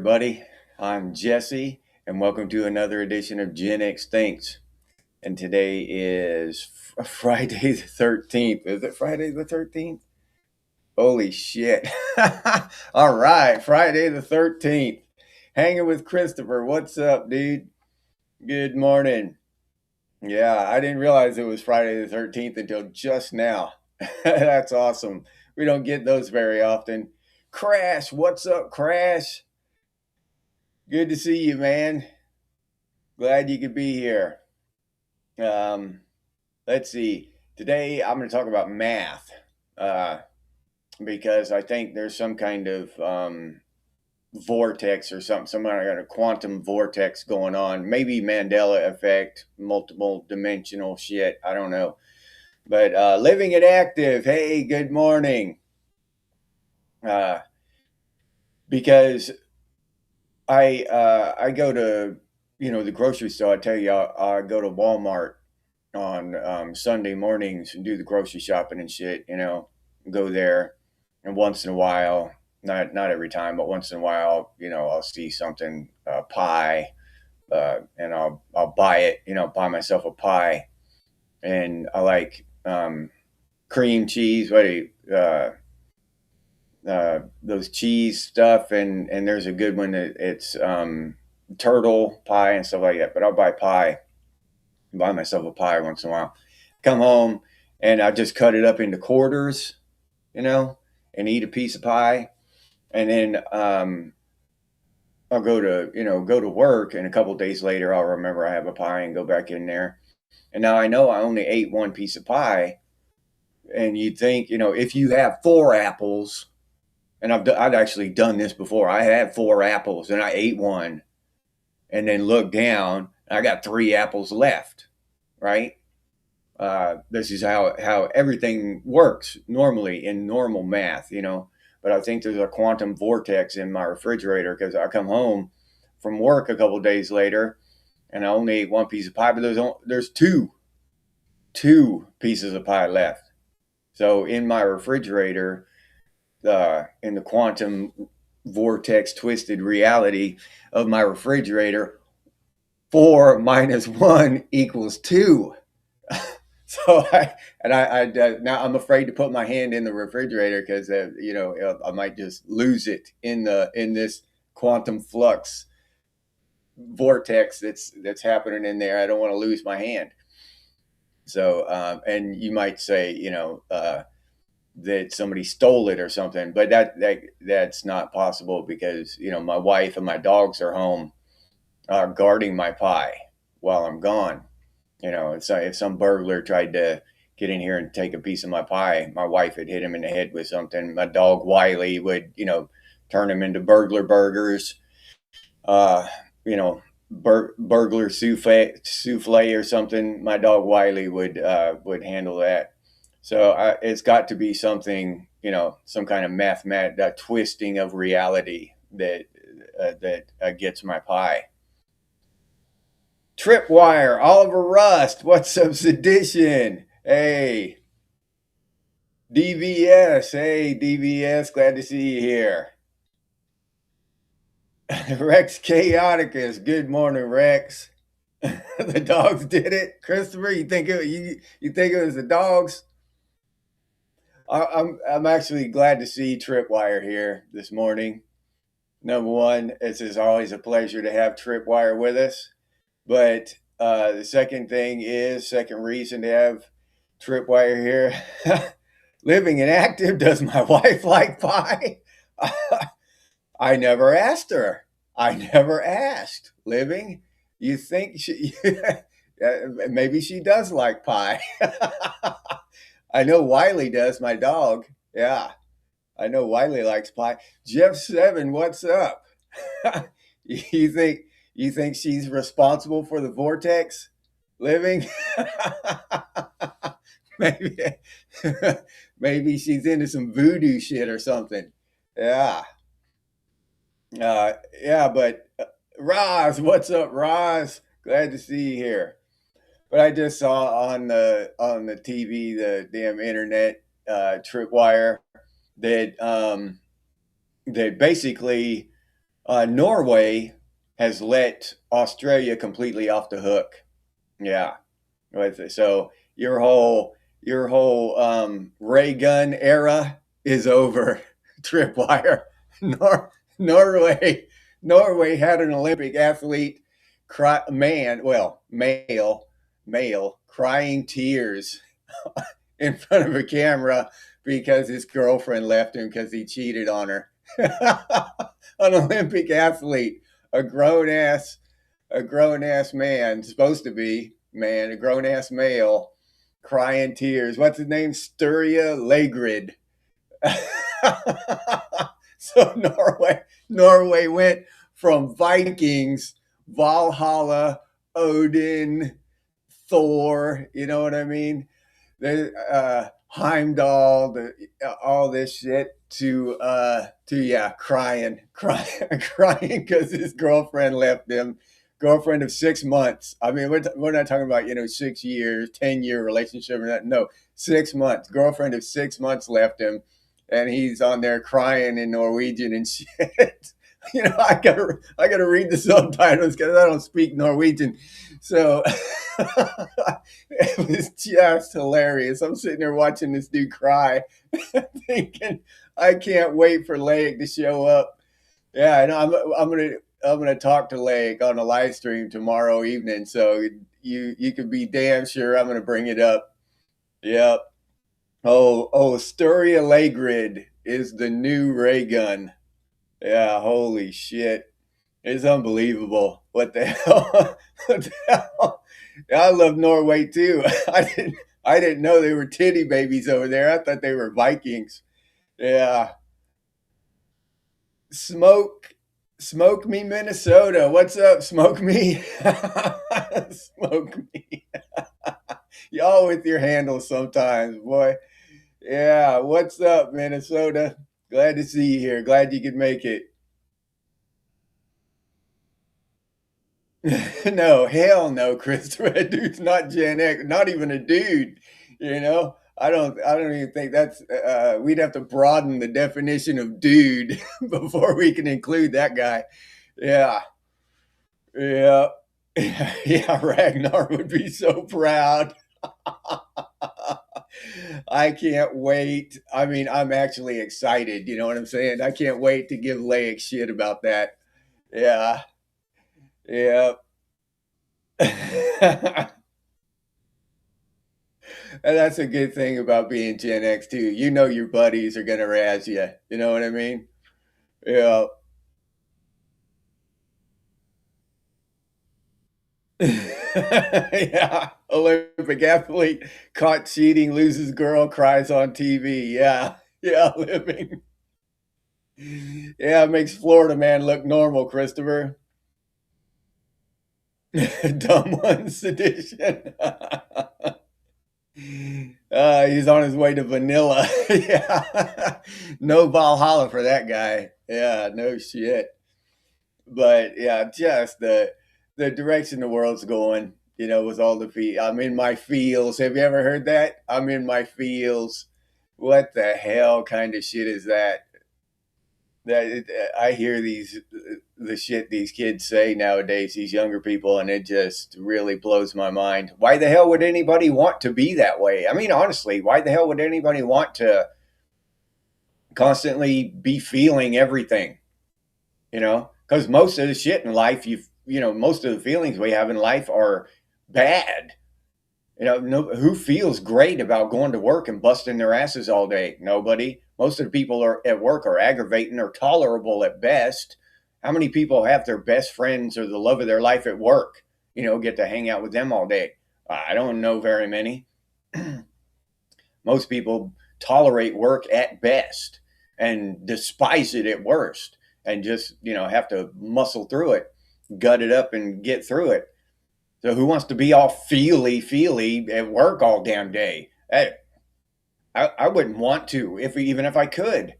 everybody. I'm Jesse, and welcome to another edition of Genx Thinks. And today is Friday the 13th. Is it Friday the 13th? Holy shit. All right, Friday the 13th. Hanging with Christopher. What's up, dude? Good morning. Yeah, I didn't realize it was Friday the 13th until just now. That's awesome. We don't get those very often. Crash, what's up, Crash? Good to see you, man. Glad you could be here. Let's see. Today I'm going to talk about math because I think there's some kind of vortex or something, some kind of quantum vortex going on. Maybe Mandela effect, multiple dimensional shit. I don't know. But living and active. Hey, good morning. Because I go to the grocery store. I tell you, I go to Walmart on Sunday mornings and do the grocery shopping and shit. Go there, and once in a while, not every time, but once in a while, I'll see something pie, and I'll buy it. Buy myself a pie, and I like cream cheese. Those cheese stuff, and there's a good one that it's turtle pie and stuff like that. But I'll buy myself a pie once in a while. Come home and I just cut it up into quarters, and eat a piece of pie. And then I'll go to work, and a couple of days later I'll remember I have a pie and go back in there. And now I know I only ate one piece of pie. And you'd think, if you have 4 apples, and I've actually done this before. I had 4 apples and I ate one, and then looked down, and I got 3 apples left, right? This is how everything works normally in normal math, But I think there's a quantum vortex in my refrigerator because I come home from work a couple of days later, and I only ate one piece of pie, but there's two pieces of pie left. So in my refrigerator, in the quantum vortex twisted reality of my refrigerator, 4 minus 1 equals 2. So now I'm afraid to put my hand in the refrigerator because I might just lose it in this quantum flux vortex that's happening in there. I don't want to lose my hand. So and you might say that somebody stole it or something, but that's not possible because my wife and my dogs are home guarding my pie while I'm gone. If some burglar tried to get in here and take a piece of my pie, my wife would hit him in the head with something. My dog Wiley would, turn him into burglar burgers, burglar souffle or something. My dog Wiley would handle that. So it's got to be something, some kind of that twisting of reality that gets my pie. Tripwire, Oliver Rust, what's up, Sedition? Hey, DVS, glad to see you here. Rex Chaoticus, good morning, Rex. The dogs did it, Christopher. You think it was the dogs? I'm actually glad to see Tripwire here this morning. Number one, it's always a pleasure to have Tripwire with us. But the second reason to have Tripwire here, living and active. Does my wife like pie? I never asked her. I never asked. Living, you think maybe she does like pie. I know Wiley does, my dog. Yeah, I know Wiley likes pie. Jeff 7, what's up? You think she's responsible for the vortex? Living? Maybe she's into some voodoo shit or something. Yeah. But Roz, what's up, Roz? Glad to see you here. But I just saw on the TV, the damn internet, Tripwire, that basically Norway has let Australia completely off the hook. Yeah. So your whole ray gun era is over. Tripwire. Nor- Norway Norway had an Olympic athlete male crying tears in front of a camera because his girlfriend left him because he cheated on her. An Olympic athlete, a grown ass a grown ass man, supposed to be man, a grown ass male, crying tears. What's his name? Sturria Legrid. So Norway went from Vikings, Valhalla, Odin, Thor. You know what I mean? Heimdall, all this shit to yeah, crying because his girlfriend left him. Girlfriend of 6 months. I mean, we're not talking about 6 years, 10-year relationship or that. No, 6 months. Girlfriend of 6 months left him, and he's on there crying in Norwegian and shit. I gotta read the subtitles because I don't speak Norwegian, so it was just hilarious. I'm sitting there watching this dude cry, thinking, I can't wait for Lake to show up. Yeah, and I'm gonna talk to Lake on a live stream tomorrow evening, so you can be damn sure I'm gonna bring it up. Yep. Asturia Legrid is the new ray gun. Yeah, holy shit. It's unbelievable. What the hell? What the hell? I love Norway too. I didn't know they were titty babies over there. I thought they were Vikings. Yeah. Smoke Smoke me Minnesota. What's up, Smoke me? Smoke me. Y'all with your handles sometimes, boy. Yeah, what's up, Minnesota? Glad to see you here. Glad you could make it. No, hell no, Christopher. That dude's not Gen X, not even a dude. I don't even think that's. We'd have to broaden the definition of dude before we can include that guy. Yeah, yeah, yeah. Ragnar would be so proud. I can't wait. I mean, I'm actually excited. You know what I'm saying? I can't wait to give Lake shit about that. Yeah, yeah. And that's a good thing about being Gen X too. You know your buddies are gonna razz you. You know what I mean? Yeah. Yeah. Olympic athlete caught cheating, loses girl, cries on TV. Yeah. Yeah, living. Yeah, it makes Florida man look normal, Christopher. Dumb one sedition. He's on his way to vanilla. Yeah. No Valhalla for that guy. Yeah, no shit. But yeah, just the direction the world's going, with all the I'm in my feels. Have you ever heard that? I'm in my feels. What the hell kind of shit is that? I hear the shit these kids say nowadays, these younger people, and it just really blows my mind. Why the hell would anybody want to be that way? I mean, honestly, why the hell would anybody want to constantly be feeling everything? Because most of the shit in life, most of the feelings we have in life are bad. Who feels great about going to work and busting their asses all day? Nobody. Most of the people at work are aggravating or tolerable at best. How many people have their best friends or the love of their life at work? Get to hang out with them all day. I don't know very many. Most people tolerate work at best and despise it at worst, and just have to muscle through it, gut it up, and get through it. So who wants to be all feely at work all damn day? I wouldn't want to, even if I could.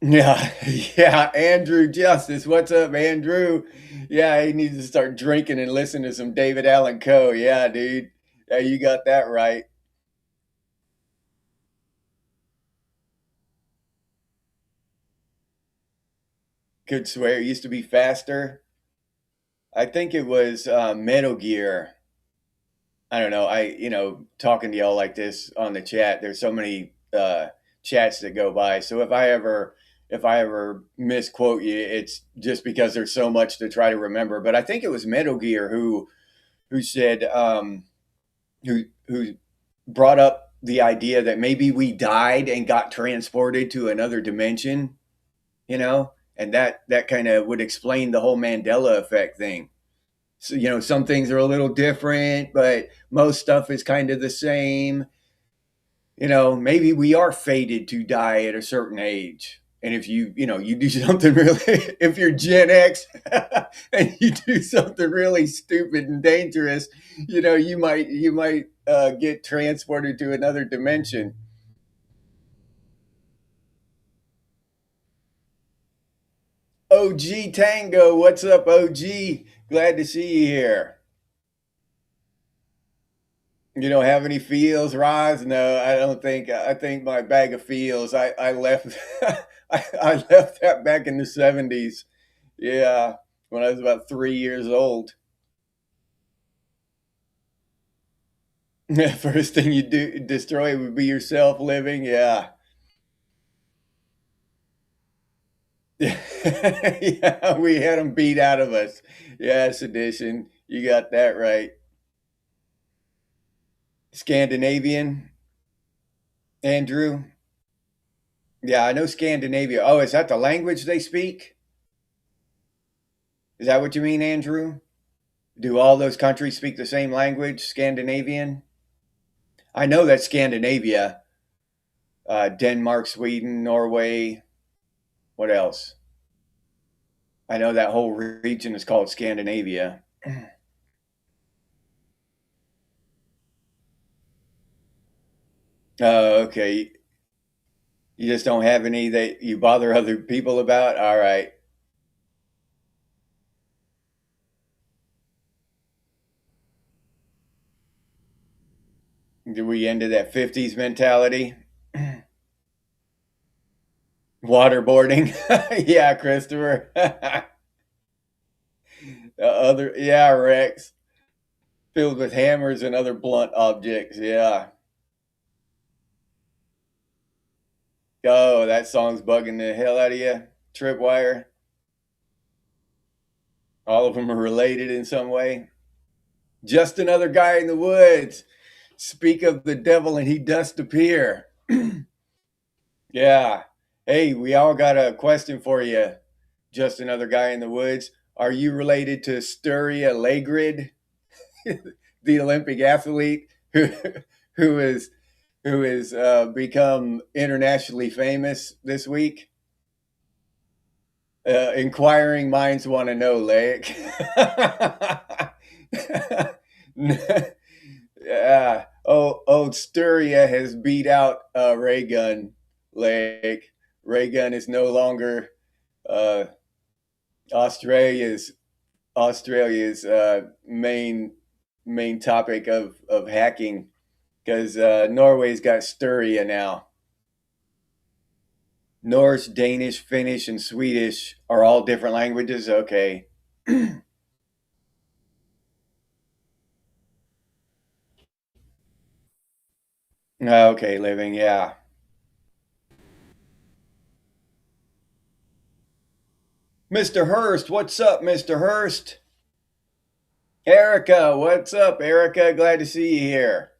Yeah, yeah. Andrew Justice, what's up, Andrew? Yeah, he needs to start drinking and listen to some David Allen Coe. Yeah, dude. Yeah, you got that right. Could swear it used to be faster. I think it was Metal Gear. I don't know. Talking to y'all like this on the chat, there's so many chats that go by. So if I ever misquote you, it's just because there's so much to try to remember. But I think it was Metal Gear who said who brought up the idea that maybe we died and got transported to another dimension, and that kind of would explain the whole Mandela effect thing. So, some things are a little different, but most stuff is kind of the same. Maybe we are fated to die at a certain age. And if you do something really, if you're Gen X and you do something really stupid and dangerous, you might get transported to another dimension. OG Tango, what's up, OG? Glad to see you here. You don't have any feels, Roz? No, I don't think. I think my bag of feels. I left. I left that back in the '70s. Yeah, when I was about 3 years old. First thing you do destroy would be yourself living. Yeah. Yeah, we had them beat out of us. Yeah, sedition. You got that right. Scandinavian, Andrew. Yeah, I know Scandinavia. Oh, is that the language they speak? Is that what you mean, Andrew? Do all those countries speak the same language, Scandinavian? I know that Scandinavia, Denmark, Sweden, Norway. What else? I know that whole region is called Scandinavia. Okay. You just don't have any that you bother other people about? All right. Do we into that 50s mentality? Waterboarding? Yeah, Christopher. Yeah, Rex. Filled with hammers and other blunt objects. Yeah. Oh, that song's bugging the hell out of you. Tripwire. All of them are related in some way. Just another guy in the woods. Speak of the devil and he does appear. Yeah. Hey, we all got a question for you. Just another guy in the woods. Are you related to Sturia Legrid, the Olympic athlete who is who has become internationally famous this week? Inquiring minds want to know, Lake. Yeah. Oh, old Sturia has beat out Ray Gun, Lake. Ray Gun is no longer uh, Australia's Australia's main topic of hacking because Norway's got Styria now. Norse, Danish, Finnish, and Swedish are all different languages. Okay. Okay, living. Yeah. Mr. Hurst, what's up, Mr. Hurst? Erica, what's up, Erica? Glad to see you here.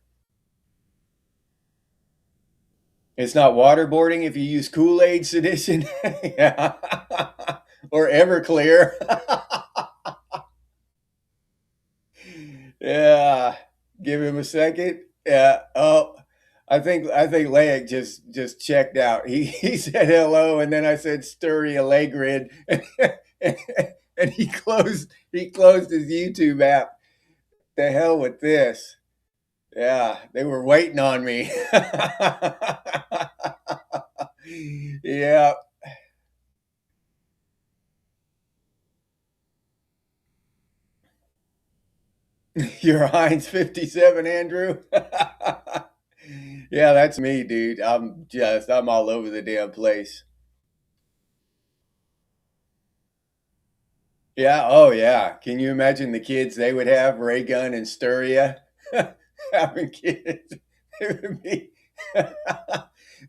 It's not waterboarding if you use Kool-Aid sedition. Yeah. Or Everclear. Yeah. Give him a second. Yeah. Oh, I think Leg just checked out. He said hello, and then I said Sturry Allegrid, and he closed his YouTube app. The hell with this. Yeah, they were waiting on me. Yeah. Your Heinz 57, Andrew. Yeah, that's me, dude. I'm all over the damn place. Yeah. Oh, yeah. Can you imagine the kids they would have, Ray Gun and Sturia, having kids? It would be,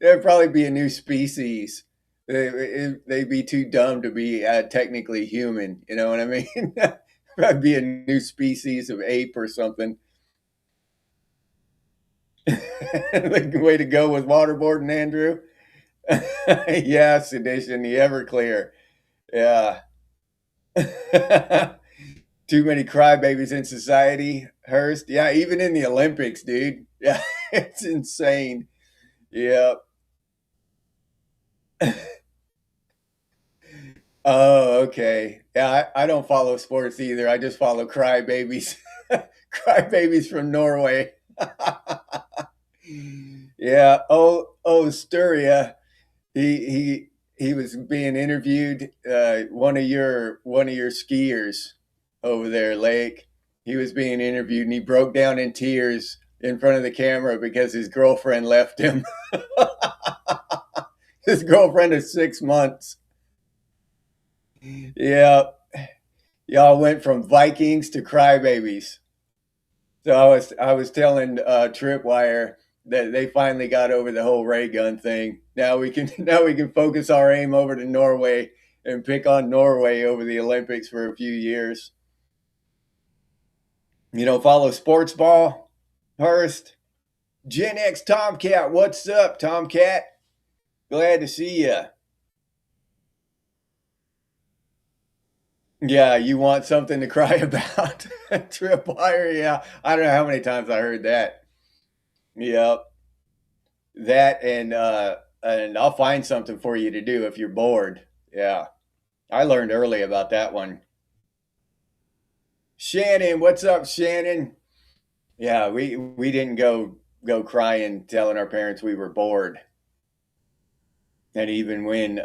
there'd probably be a new species. They'd be too dumb to be technically human. You know what I mean? Probably be a new species of ape or something. Way to go with waterboarding, Andrew. Yeah, sedition, the Everclear. Yeah. Too many crybabies in society, Hurst. Yeah, even in the Olympics, dude. Yeah, it's insane. Yep. Oh, okay. Yeah, I don't follow sports either. I just follow crybabies. Crybabies from Norway. Yeah. Oh, Sturia. He was being interviewed. One of your skiers over there, Lake. He was being interviewed, and he broke down in tears in front of the camera because his girlfriend left him. His girlfriend of 6 months. Yeah, y'all went from Vikings to crybabies. So I was telling Tripwire that they finally got over the whole ray gun thing. Now we can focus our aim over to Norway and pick on Norway over the Olympics for a few years. You know, follow sports ball, Hurst. Genx Tomcat, what's up, Tomcat? Glad to see you. Yeah, you want something to cry about? Tripwire, yeah. I don't know how many times I heard that. Yep. That and I'll find something for you to do if you're bored. Yeah. I learned early about that one. Shannon, what's up, Shannon? Yeah, we didn't go crying telling our parents we were bored. And even when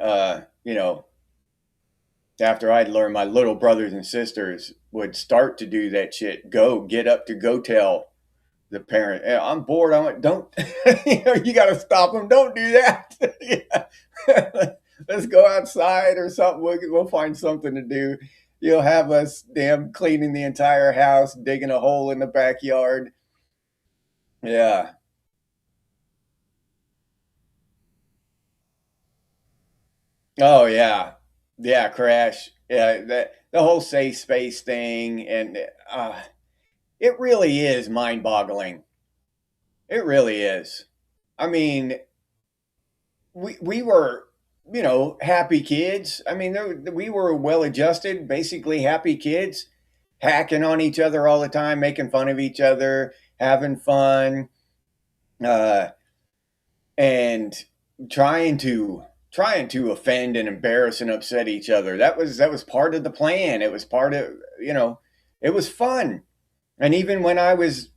after I'd learned, my little brothers and sisters would start to do that shit. Get up to go tell the parent, "Hey, I'm bored. I went, don't, you got to stop them. Don't do that. Yeah. Let's go outside or something. We'll find something to do. You'll have us damn cleaning the entire house, digging a hole in the backyard." Yeah. Oh yeah. Yeah. Crash. Yeah. The whole safe space thing, and it really is mind boggling. It really is. I mean, we were happy kids. I mean, we were well adjusted, basically happy kids, hacking on each other all the time, making fun of each other, having fun, uh, and trying to offend and embarrass and upset each other. That was part of the plan. It was part of it was fun. And even when I was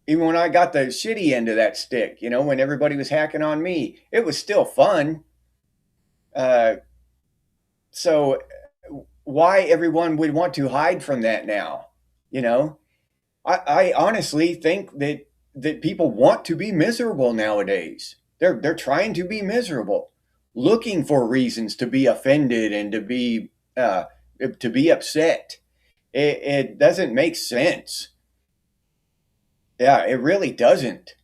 even when I got the shitty end of that stick, when everybody was hacking on me, it was still fun. Uh, so why everyone would want to hide from that now? You know, I honestly think that people want to be miserable nowadays. They're trying to be miserable, looking for reasons to be offended and to be upset. It doesn't make sense. Yeah, it really doesn't.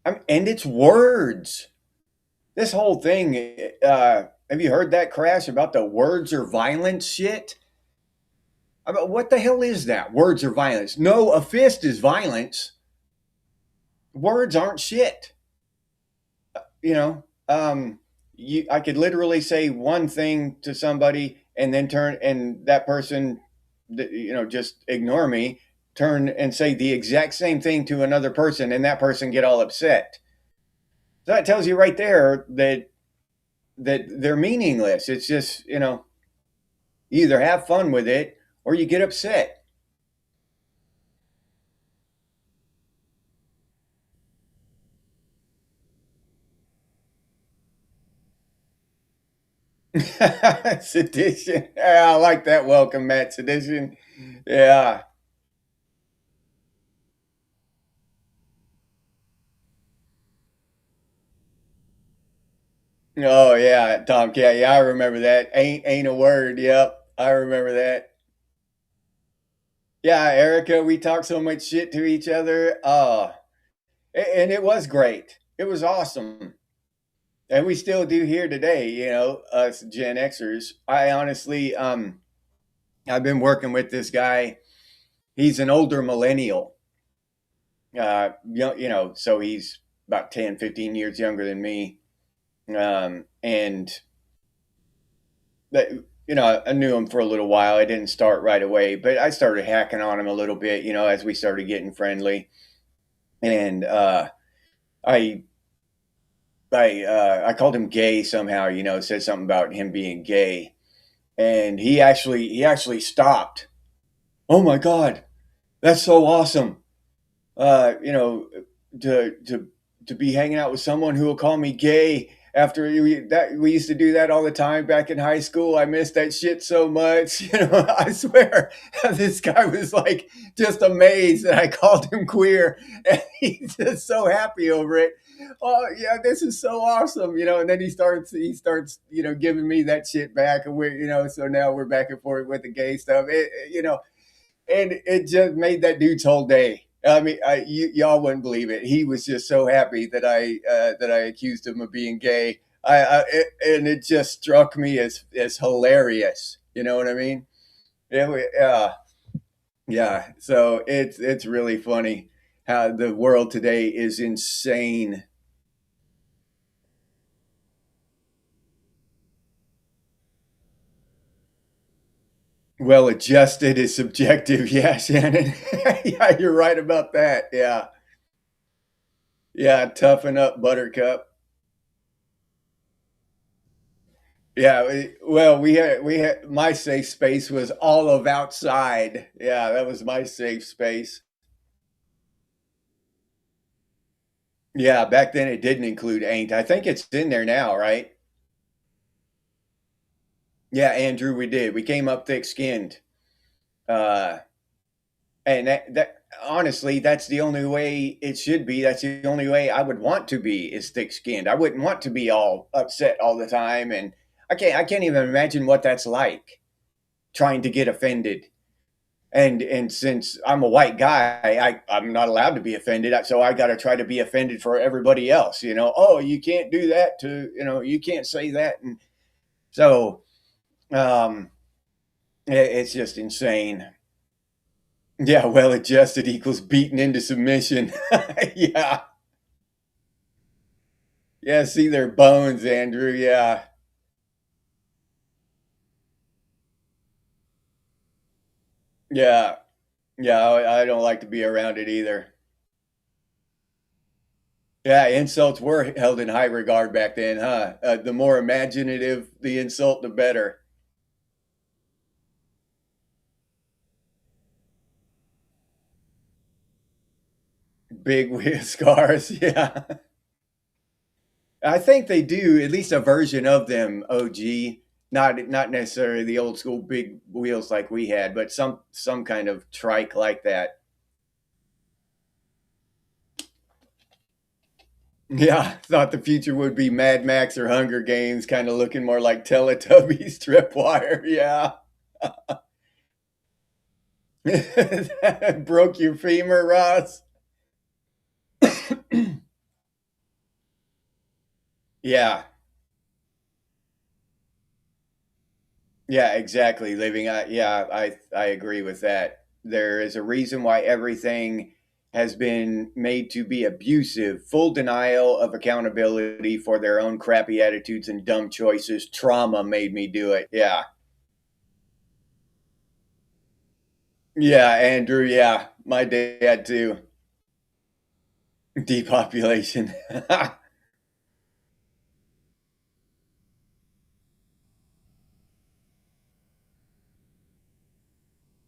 And it's words. This whole thing, have you heard that, Crash, about the words are violence shit? About what the hell is that? Words are violence. No, a fist is violence. Words aren't shit. You know, I could literally say one thing to somebody and then turn and that person, just ignore me, turn and say the exact same thing to another person and that person get all upset. So that tells you right there that they're meaningless. It's just, you either have fun with it or you get upset. Sedition. Yeah, I like that welcome, Matt. Sedition. Yeah. Oh yeah, Tomcat. Yeah, I remember that. Ain't a word. Yep, I remember that. Yeah, Erica, we talked so much shit to each other. And it was great. It was awesome. And we still do here today, us Gen Xers. I honestly, I've been working with this guy. He's an older millennial. So he's about 10, 15 years younger than me. And that, I knew him for a little while. I didn't start right away, but I started hacking on him a little bit, as we started getting friendly. And I I called him gay somehow, said something about him being gay, and he actually stopped. Oh my god, that's so awesome. You know, to be hanging out with someone who will call me gay after we used to do that all the time back in high school. I miss that shit so much. I swear this guy was like just amazed that I called him queer, and he's just so happy over it. Oh yeah, this is so awesome, and then he starts giving me that shit back, and so now we're back and forth with the gay stuff. And it just made that dude's whole day. I mean, y'all wouldn't believe it. He was just so happy that I accused him of being gay. And it just struck me as hilarious. You know what I mean? Yeah. So it's really funny how the world today is insane. Well adjusted is subjective. Yeah, Shannon. Yeah, you're right about that. Yeah. Yeah, toughen up, Buttercup. Yeah, we had my safe space was all of outside. Yeah, that was my safe space. Yeah, back then it didn't include ain't. I think it's in there now, right? Yeah, Andrew, we did. We came up thick skinned. Uh and that honestly, that's the only way it should be. That's the only way I would want to be is thick skinned. I wouldn't want to be all upset all the time, and I can't even imagine what that's like trying to get offended. And since I'm a white guy, I'm not allowed to be offended, so I got to try to be offended for everybody else. Oh, you can't do that you can't say that, and so um, it's just insane. Yeah, well adjusted equals beaten into submission. Yeah, yeah. See their bones, Andrew. Yeah, yeah, yeah. I don't like to be around it either. Yeah, insults were held in high regard back then, huh? The more imaginative the insult, the better. Big wheel scars, yeah. I think they do at least a version of them. OG, not necessarily the old school big wheels like we had, but some kind of trike like that. Yeah, thought the future would be Mad Max or Hunger Games, kind of looking more like Teletubbies tripwire. Yeah, broke your femur, Ross. Yeah, yeah, exactly. Yeah, I agree with that. There is a reason why everything has been made to be abusive, full denial of accountability for their own crappy attitudes and dumb choices. Trauma made me do it. Yeah. Yeah, Andrew, yeah. My dad too. Depopulation.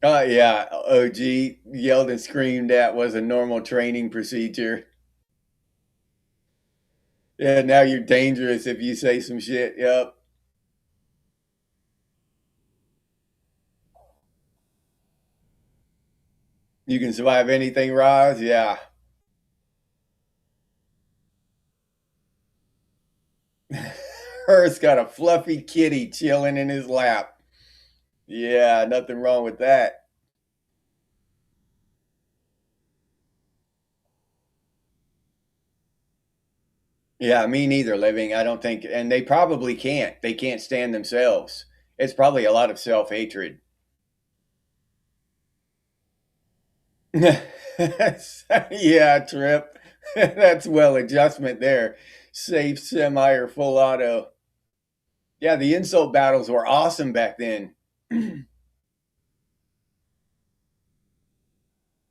Oh yeah, OG yelled and screamed at was a normal training procedure. Yeah, now you're dangerous if you say some shit. Yep. You can survive anything, Roz. Yeah. Earth's got a fluffy kitty chilling in his lap. Yeah, nothing wrong with that. Yeah, me neither, living. I don't think, and they probably can't. They can't stand themselves. It's probably a lot of self hatred. Yeah, Trip. That's well adjustment there. Safe semi or full auto. Yeah, the insult battles were awesome back then.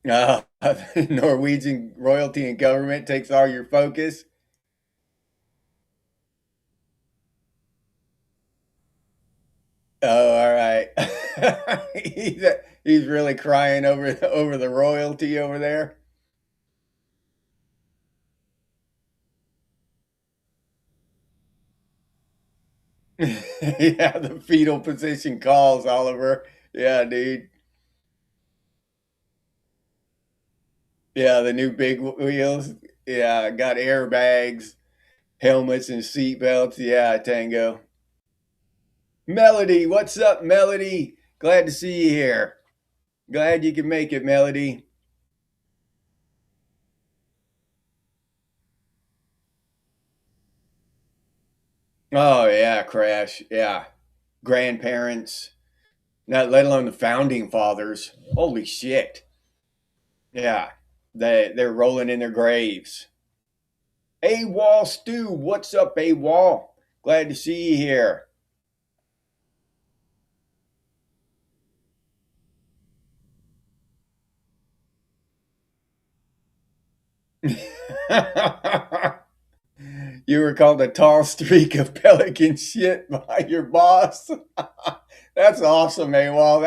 uh, Norwegian royalty and government takes all your focus. Oh, all right. he's, he's really crying over the royalty over there. Yeah, the fetal position calls, Oliver. Yeah, dude. Yeah, the new big wheels. Yeah, got airbags, helmets, and seat belts. Yeah, Tango. Melody, what's up, Melody? Glad to see you here. Glad you can make it, Melody. Oh yeah, Crash. Yeah, grandparents. Not let alone the founding fathers. Holy shit. Yeah, they're rolling in their graves. A Wall Stew, what's up, A Wall? Glad to see you here. You were called a tall streak of pelican shit by your boss. That's awesome, AWOL.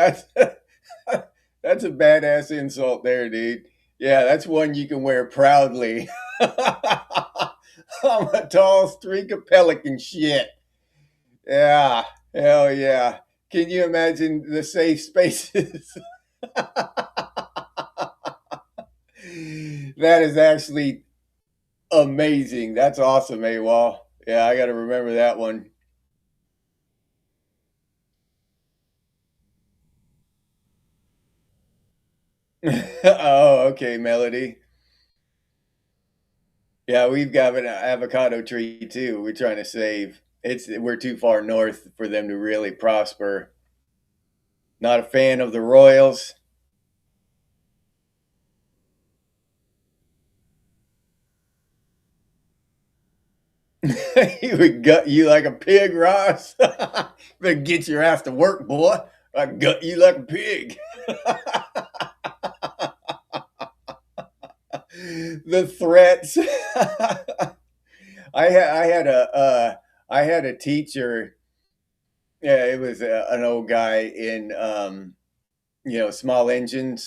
That's a badass insult there, dude. Yeah, that's one you can wear proudly. I'm a tall streak of pelican shit. Yeah, hell yeah. Can you imagine the safe spaces? That is actually amazing. That's awesome, AWOL. Yeah, I got to remember that one. Oh, okay, Melody. Yeah, we've got an avocado tree too. We're trying to save. We're too far north for them to really prosper. Not a fan of the Royals. He would gut you like a pig, Ross. Better get your ass to work, boy. I gut you like a pig. The threats. I had a teacher. Yeah, it was an old guy in small engine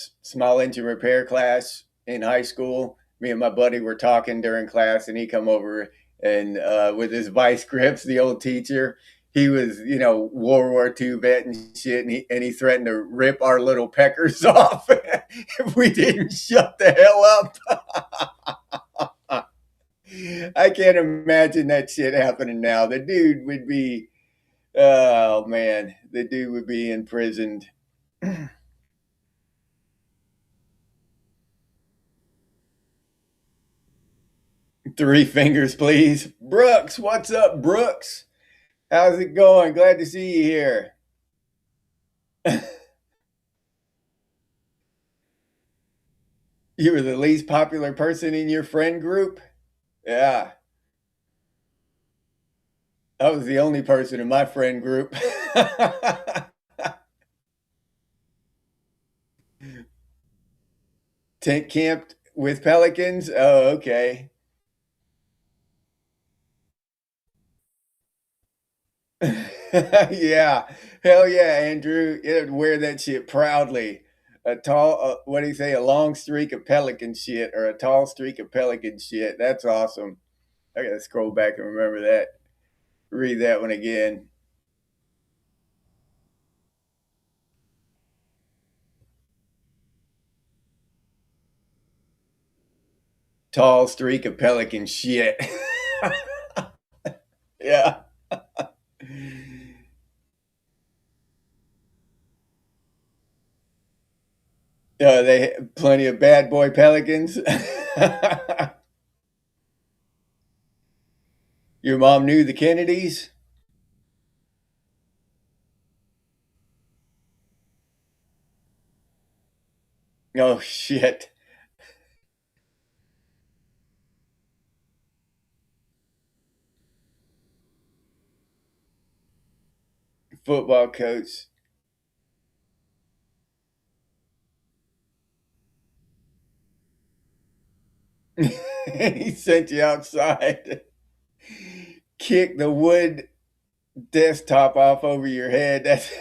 repair class in high school. Me and my buddy were talking during class, and he come over and with his vice grips, the old teacher. He was, World War II vet and shit, and he threatened to rip our little peckers off if we didn't shut the hell up. I can't imagine that shit happening now. The dude would be, oh man, the dude would be imprisoned. Three fingers, please. Brooks, what's up, Brooks? How's it going? Glad to see you here. You were the least popular person in your friend group? Yeah. I was the only person in my friend group. Tent camped with pelicans? Oh, okay. Yeah. Hell yeah, Andrew. You'd wear that shit proudly. What do you say? A long streak of pelican shit or a tall streak of pelican shit. That's awesome. I gotta scroll back and remember that. Read that one again. Tall streak of pelican shit. Yeah. They plenty of bad boy pelicans. Your mom knew the Kennedys? Oh shit. Football coach. He sent you outside. Kick the wood desktop off over your head. That's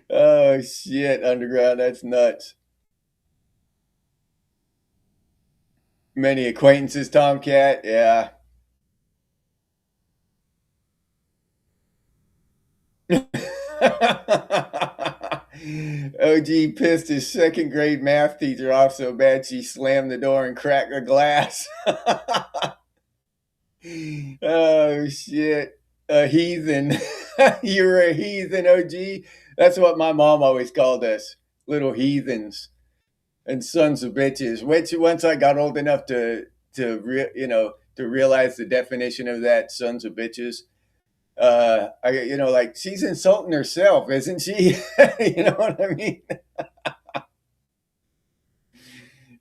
oh shit, underground. That's nuts. Many acquaintances, Tomcat. Yeah. OG pissed his second grade math teacher off so bad she slammed the door and cracked the glass. Oh shit. A heathen. You're a heathen, OG. That's what my mom always called us. Little heathens and sons of bitches. Which once I got old enough to realize the definition of that, sons of bitches, like she's insulting herself, isn't she? You know what I mean?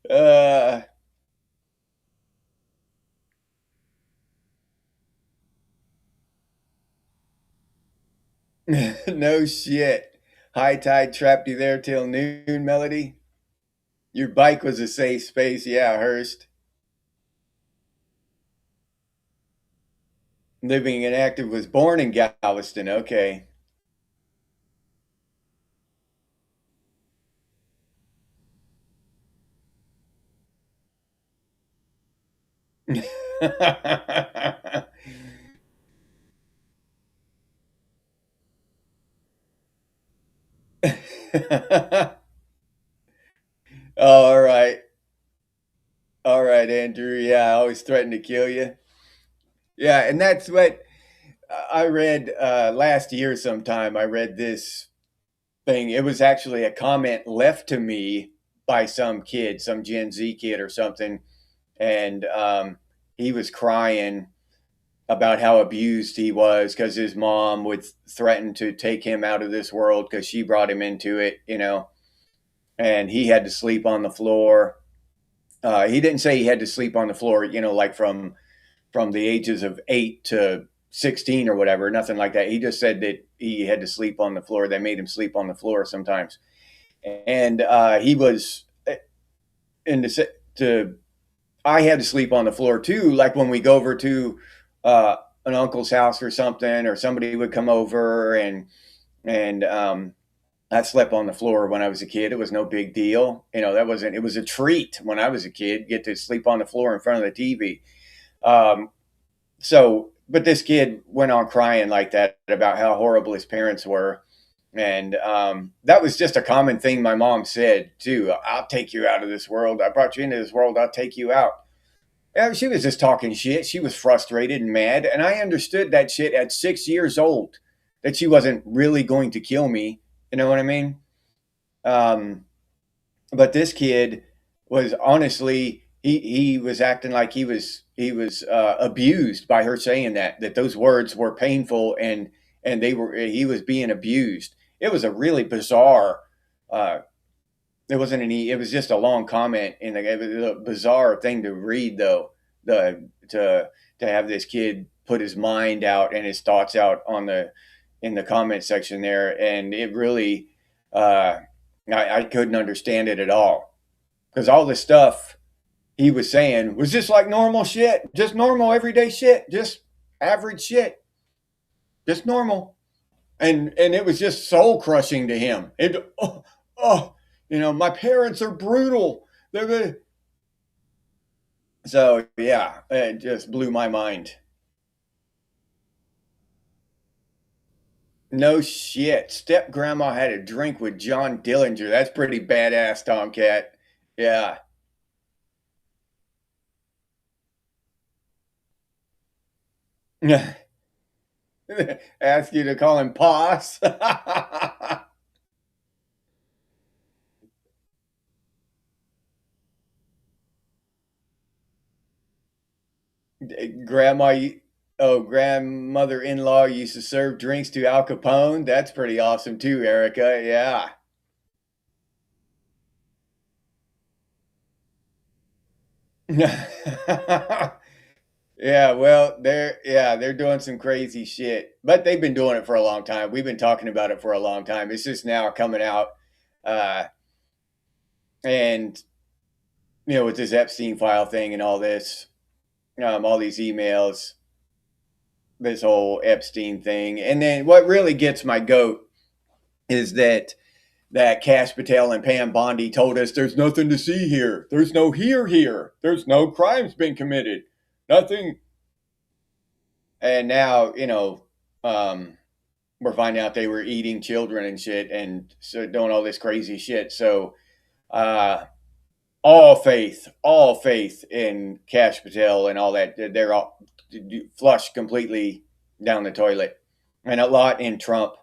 Uh, no shit. High tide trapped you there till noon, Melody. Your bike was a safe space, yeah, Hurst. Living inactive was born in Galveston. Okay. All right. All right, Andrew. Yeah, I always threaten to kill you. Yeah, and that's what I read last year sometime. I read this thing. It was actually a comment left to me by some kid, some Gen Z kid or something. And he was crying about how abused he was because his mom would threaten to take him out of this world because she brought him into it. And he had to sleep on the floor. He didn't say he had to sleep on the floor, like from the ages of 8 to 16 or whatever, nothing like that. He just said that he had to sleep on the floor. They made him sleep on the floor sometimes. And he was in to I had to sleep on the floor too. Like when we go over to an uncle's house or something, or somebody would come over, and I slept on the floor when I was a kid. It was no big deal. That wasn't. It was a treat when I was a kid, get to sleep on the floor in front of the TV. Um, but this kid went on crying like that about how horrible his parents were. And that was just a common thing my mom said too. I'll take you out of this world. I brought you into this world. I'll take you out. Yeah, she was just talking shit. She was frustrated and mad. And I understood that shit at 6 years old, that she wasn't really going to kill me. You know what I mean? Um, but this kid was honestly, he was acting like he was abused by her saying that those words were painful, and he was being abused. It was a really bizarre. Uh, it wasn't any. It was just a long comment, and it was a bizarre thing to read, though. To have this kid put his mind out and his thoughts out in the comment section there, and it really, uh, I couldn't understand it at all, because all the stuff he was saying was just like normal shit, just normal everyday shit, just average shit, just normal, and it was just soul crushing to him. Oh, my parents are brutal. So yeah, it just blew my mind. No shit. Step grandma had a drink with John Dillinger. That's pretty badass, Tomcat. Yeah. Ask you to call him Poss. Grandma, oh, grandmother-in-law used to serve drinks to Al Capone. That's pretty awesome too, Erica. Yeah. Yeah, well, they're doing some crazy shit, but they've been doing it for a long time. We've been talking about it for a long time. It's just now coming out, uh, and with this Epstein file thing and all these emails, this whole Epstein thing, and then what really gets my goat is that Cash Patel and Pam Bondi told us there's nothing to see here. There's no here. There's no crimes been committed. Nothing. And now, um, we're finding out they were eating children and shit and so doing all this crazy shit. So, uh, all faith in Cash Patel and all that. They're all flushed completely down the toilet, and a lot in Trump.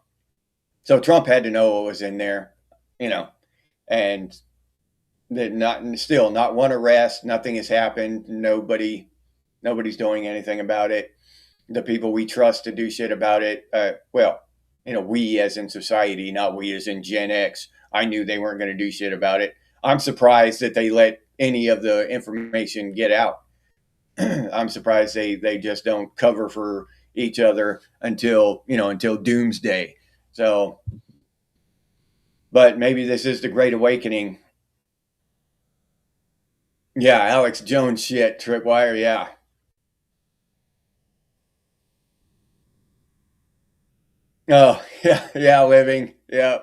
So Trump had to know what was in there, you know, and not one arrest, nothing has happened. Nobody's doing anything about it. The people we trust to do shit about it, well, we as in society, not we as in Gen X. I knew they weren't going to do shit about it. I'm surprised that they let any of the information get out. I'm surprised they just don't cover for each other until doomsday. So, but maybe this is the Great Awakening. Yeah, Alex Jones shit, Tripwire. Yeah. Oh, yeah, yeah, living. Yeah.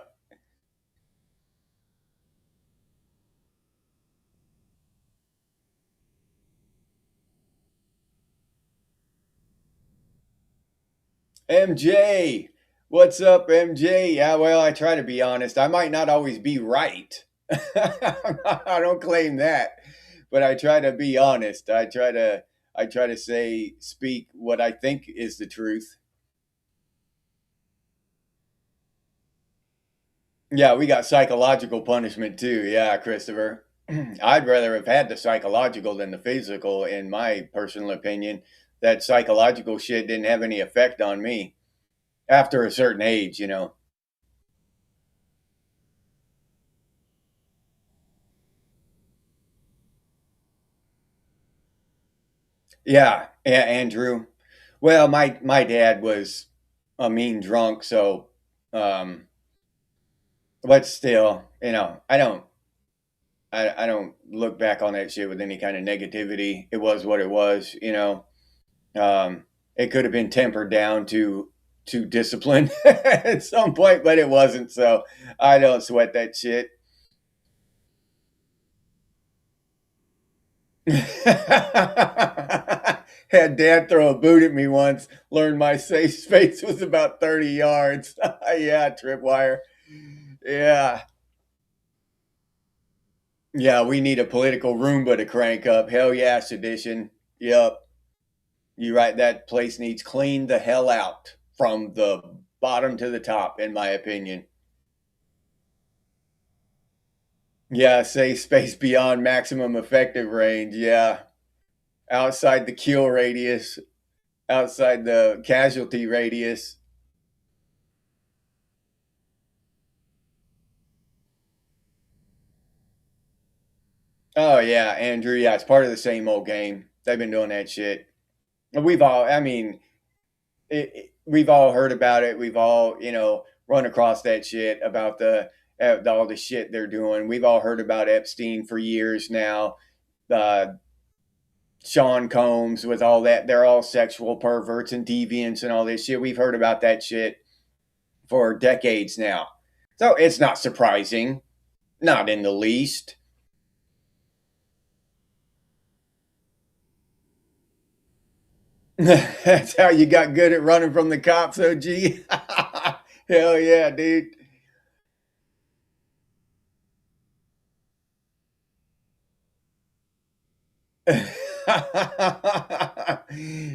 MJ. What's up, MJ? Yeah, well, I try to be honest. I might not always be right. I don't claim that, but I try to be honest. I try to speak what I think is the truth. Yeah, we got psychological punishment too. Yeah, Christopher. I'd rather have had the psychological than the physical, in my personal opinion. That psychological shit didn't have any effect on me after a certain age. Yeah, yeah, Andrew. Well, my dad was a mean drunk, so um, but still, I don't look back on that shit with any kind of negativity. It was what it was. It could have been tempered down to discipline at some point, but it wasn't. So I don't sweat that shit. Had dad throw a boot at me once. Learned my safe space was about 30 yards. Yeah, tripwire. Yeah. Yeah, we need a political Roomba to crank up. Hell yeah, sedition. Yep. You right, that place needs cleaned the hell out from the bottom to the top, in my opinion. Yeah, safe space beyond maximum effective range. Yeah. Outside the kill radius, outside the casualty radius. Oh yeah, Andrew. Yeah, it's part of the same old game. They've been doing that shit. I mean, we've all heard about it. We've all, run across that shit about all the shit they're doing. We've all heard about Epstein for years now. Uh, Sean Combs with all that. They're all sexual perverts and deviants and all this shit. We've heard about that shit for decades now. So it's not surprising, not in the least. That's how you got good at running from the cops, OG. Hell yeah, dude.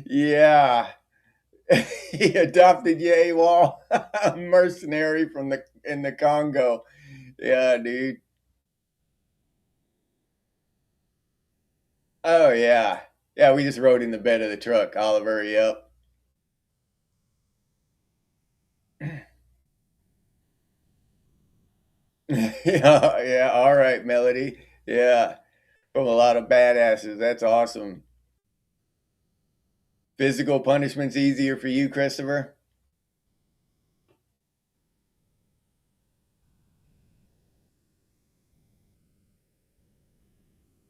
Yeah. He adopted Ye Wall, a mercenary from the in the Congo. Yeah, dude. Oh yeah. Yeah, we just rode in the bed of the truck, Oliver. Yep. Yeah, yeah. All right, Melody. Yeah, from a lot of badasses. That's awesome. Physical punishment's easier for you, Christopher?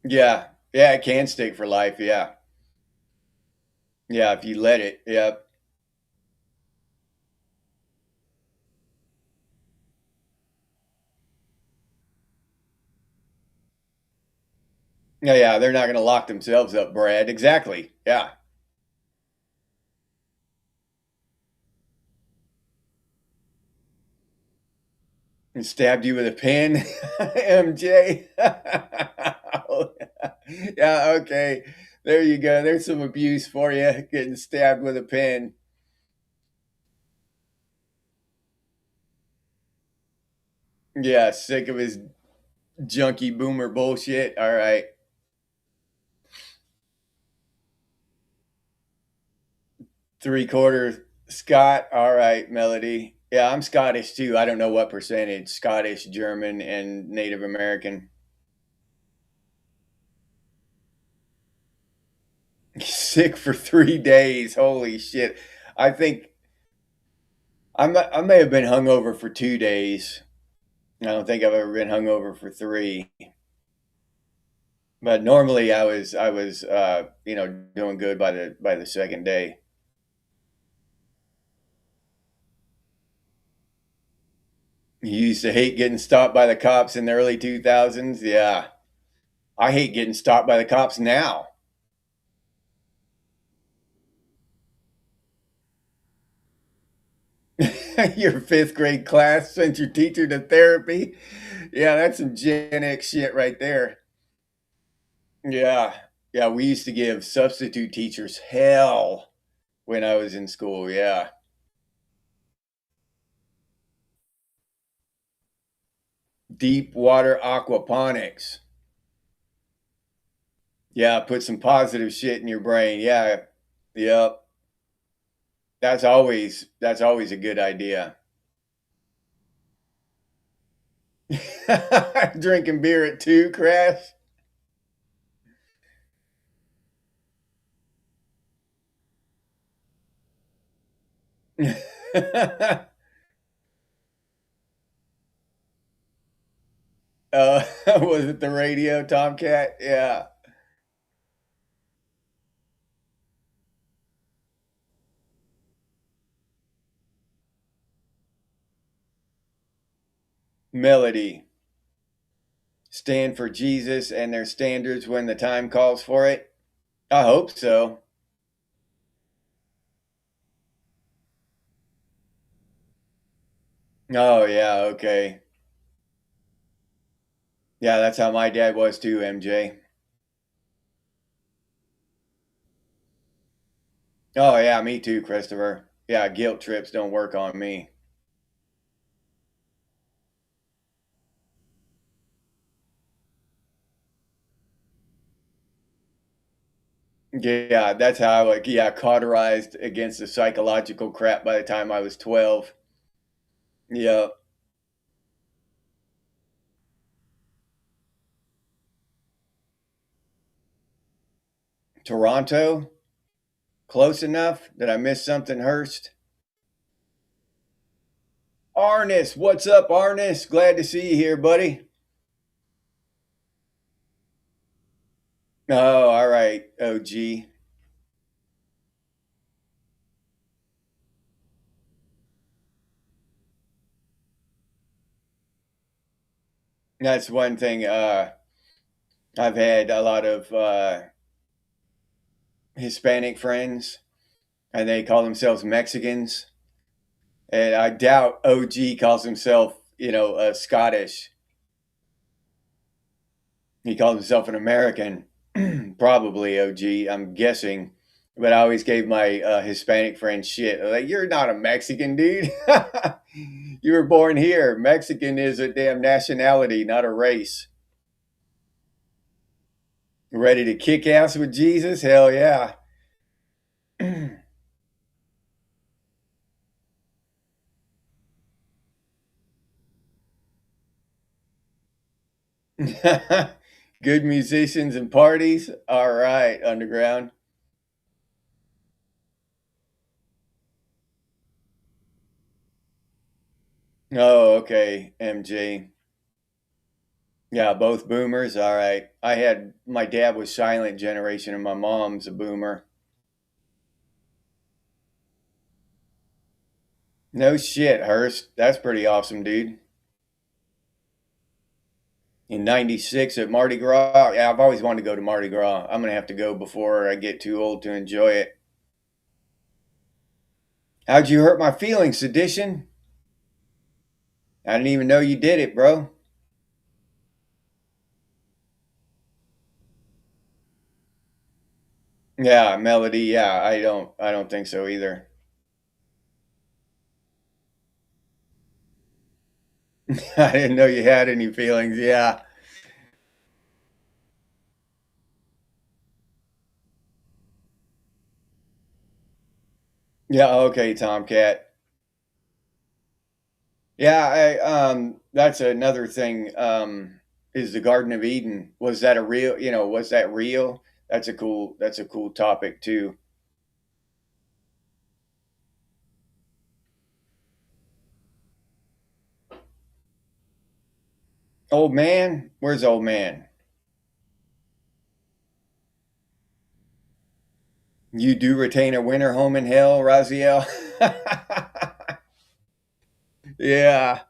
Yeah. Yeah, it can stick for life. Yeah. Yeah, if you let it. Yep. Yeah, yeah. They're not going to lock themselves up, Brad. Exactly. Yeah. And stabbed you with a pin, MJ. Yeah, okay. There you go. There's some abuse for you, getting stabbed with a pin. Yeah, sick of his junky boomer bullshit. All right. 3/4 Scott. All right, Melody. Yeah, I'm Scottish too. I don't know what percentage. Scottish, German, and Native American. Sick for 3 days. Holy shit. I think I may have been hungover for 2 days. I don't think I've ever been hungover for three. But normally I was doing good by the second day. You used to hate getting stopped by the cops in the early 2000s. Yeah. I hate getting stopped by the cops now. Your fifth grade class sent your teacher to therapy. Yeah, that's some Gen X shit right there. Yeah. Yeah, we used to give substitute teachers hell when I was in school. Yeah. Deep water aquaponics. Yeah, put some positive shit in your brain. Yeah. Yep. That's always a good idea. Drinking beer at 2, Crash. Was it the radio, Tomcat? Yeah. Melody. Stand for Jesus and their standards when the time calls for it. I hope so. Oh yeah, okay. Yeah, that's how my dad was too, MJ. Oh yeah, me too, Christopher. Yeah, guilt trips don't work on me. Yeah, that's how I like yeah, cauterized against the psychological crap by the time I was 12. Yeah. Toronto? Close enough? Did I miss something, Hurst? Arnis, what's up, Arnis? Glad to see you here, buddy. Oh, all right, OG. That's one thing. I've had a lot of Hispanic friends, and they call themselves Mexicans. And I doubt OG calls himself, Scottish. He calls himself an American, probably OG. I'm guessing, but I always gave my Hispanic friends shit. Like, you're not a Mexican, dude. You were born here. Mexican is a damn nationality, not a race. Ready to kick ass with Jesus? Hell yeah. Good musicians and parties. All right, underground. Oh, okay, MJ. Yeah, both boomers. All right. I had my dad was silent generation and my mom's a boomer. No shit, Hurst. That's pretty awesome, dude. In '96 at Mardi Gras. Yeah, I've always wanted to go to Mardi Gras. I'm gonna have to go before I get too old to enjoy it. How'd you hurt my feelings, Sedition? I didn't even know you did it, bro. Yeah, Melody. Yeah, I don't think so either. I didn't know you had any feelings. Yeah. Yeah, okay, Tomcat. Yeah, that's another thing. Is the Garden of Eden. Was that a real, was that real? That's a cool topic too. Old man? Where's old man? You do retain a winter home in hell, Raziel? Yeah.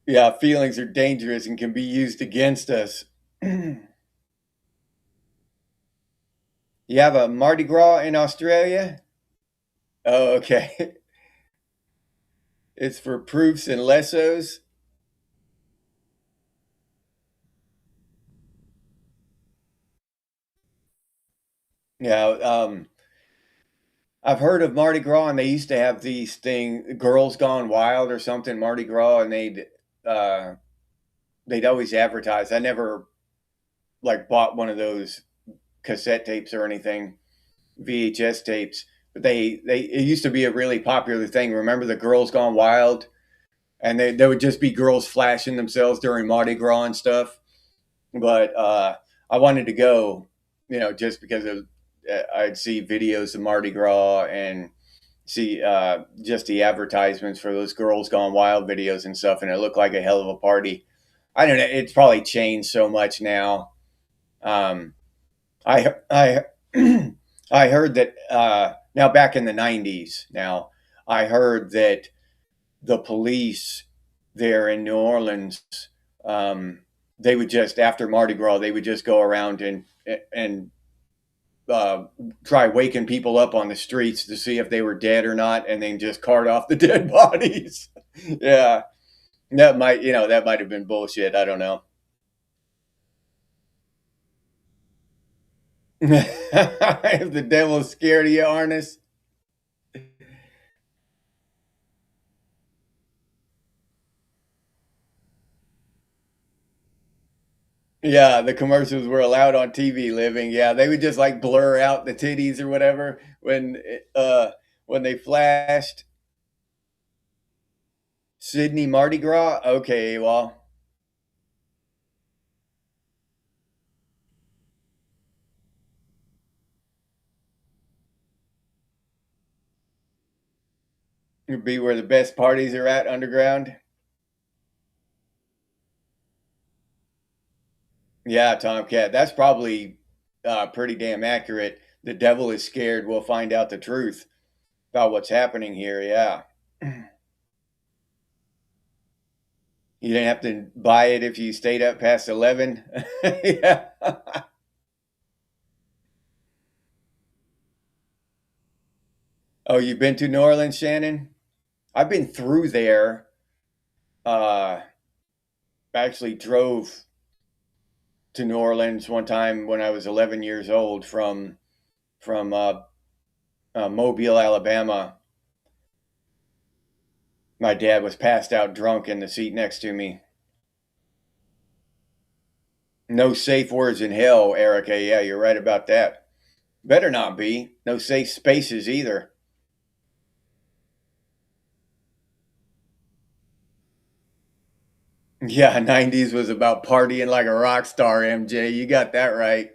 Yeah, feelings are dangerous and can be used against us. You have a Mardi Gras in Australia? Oh, okay. It's for proofs and lessos. Yeah, I've heard of Mardi Gras, and they used to have these thing, Girls Gone Wild or something, Mardi Gras, and uh, they'd always advertise. I never like bought one of those cassette tapes or anything, VHS tapes, but they it used to be a really popular thing. Remember the Girls Gone Wild, and there would just be girls flashing themselves during Mardi Gras and stuff. But I wanted to go, just because I'd see videos of Mardi Gras and see just the advertisements for those Girls Gone Wild videos and stuff, and it looked like a hell of a party. I don't know. It's probably changed so much now. Um, I I heard that now back in the '90s. Now I heard that the police there in New Orleans, um, they would just after Mardi Gras, they would just go around and uh, try waking people up on the streets to see if they were dead or not, and then just cart off the dead bodies. Yeah, that might have been bullshit. I don't know. If the devil's scared of you, Arnis. Yeah, the commercials were allowed on TV living. Yeah, they would just like blur out the titties or whatever when they flashed. Sydney Mardi Gras. Okay, well, it'd be where the best parties are at underground. Yeah, Tomcat. That's probably pretty damn accurate. The devil is scared. We'll find out the truth about what's happening here. Yeah. You didn't have to buy it if you stayed up past 11. Yeah. Oh, you've been to New Orleans, Shannon? I've been through there. Uh, actually drove to New Orleans one time when I was 11 years old from Mobile, Alabama. My dad was passed out drunk in the seat next to me. No safe words in hell, Erica. Yeah, you're right about that. Better not be. No safe spaces either. Yeah, 90s was about partying like a rock star, MJ. You got that right.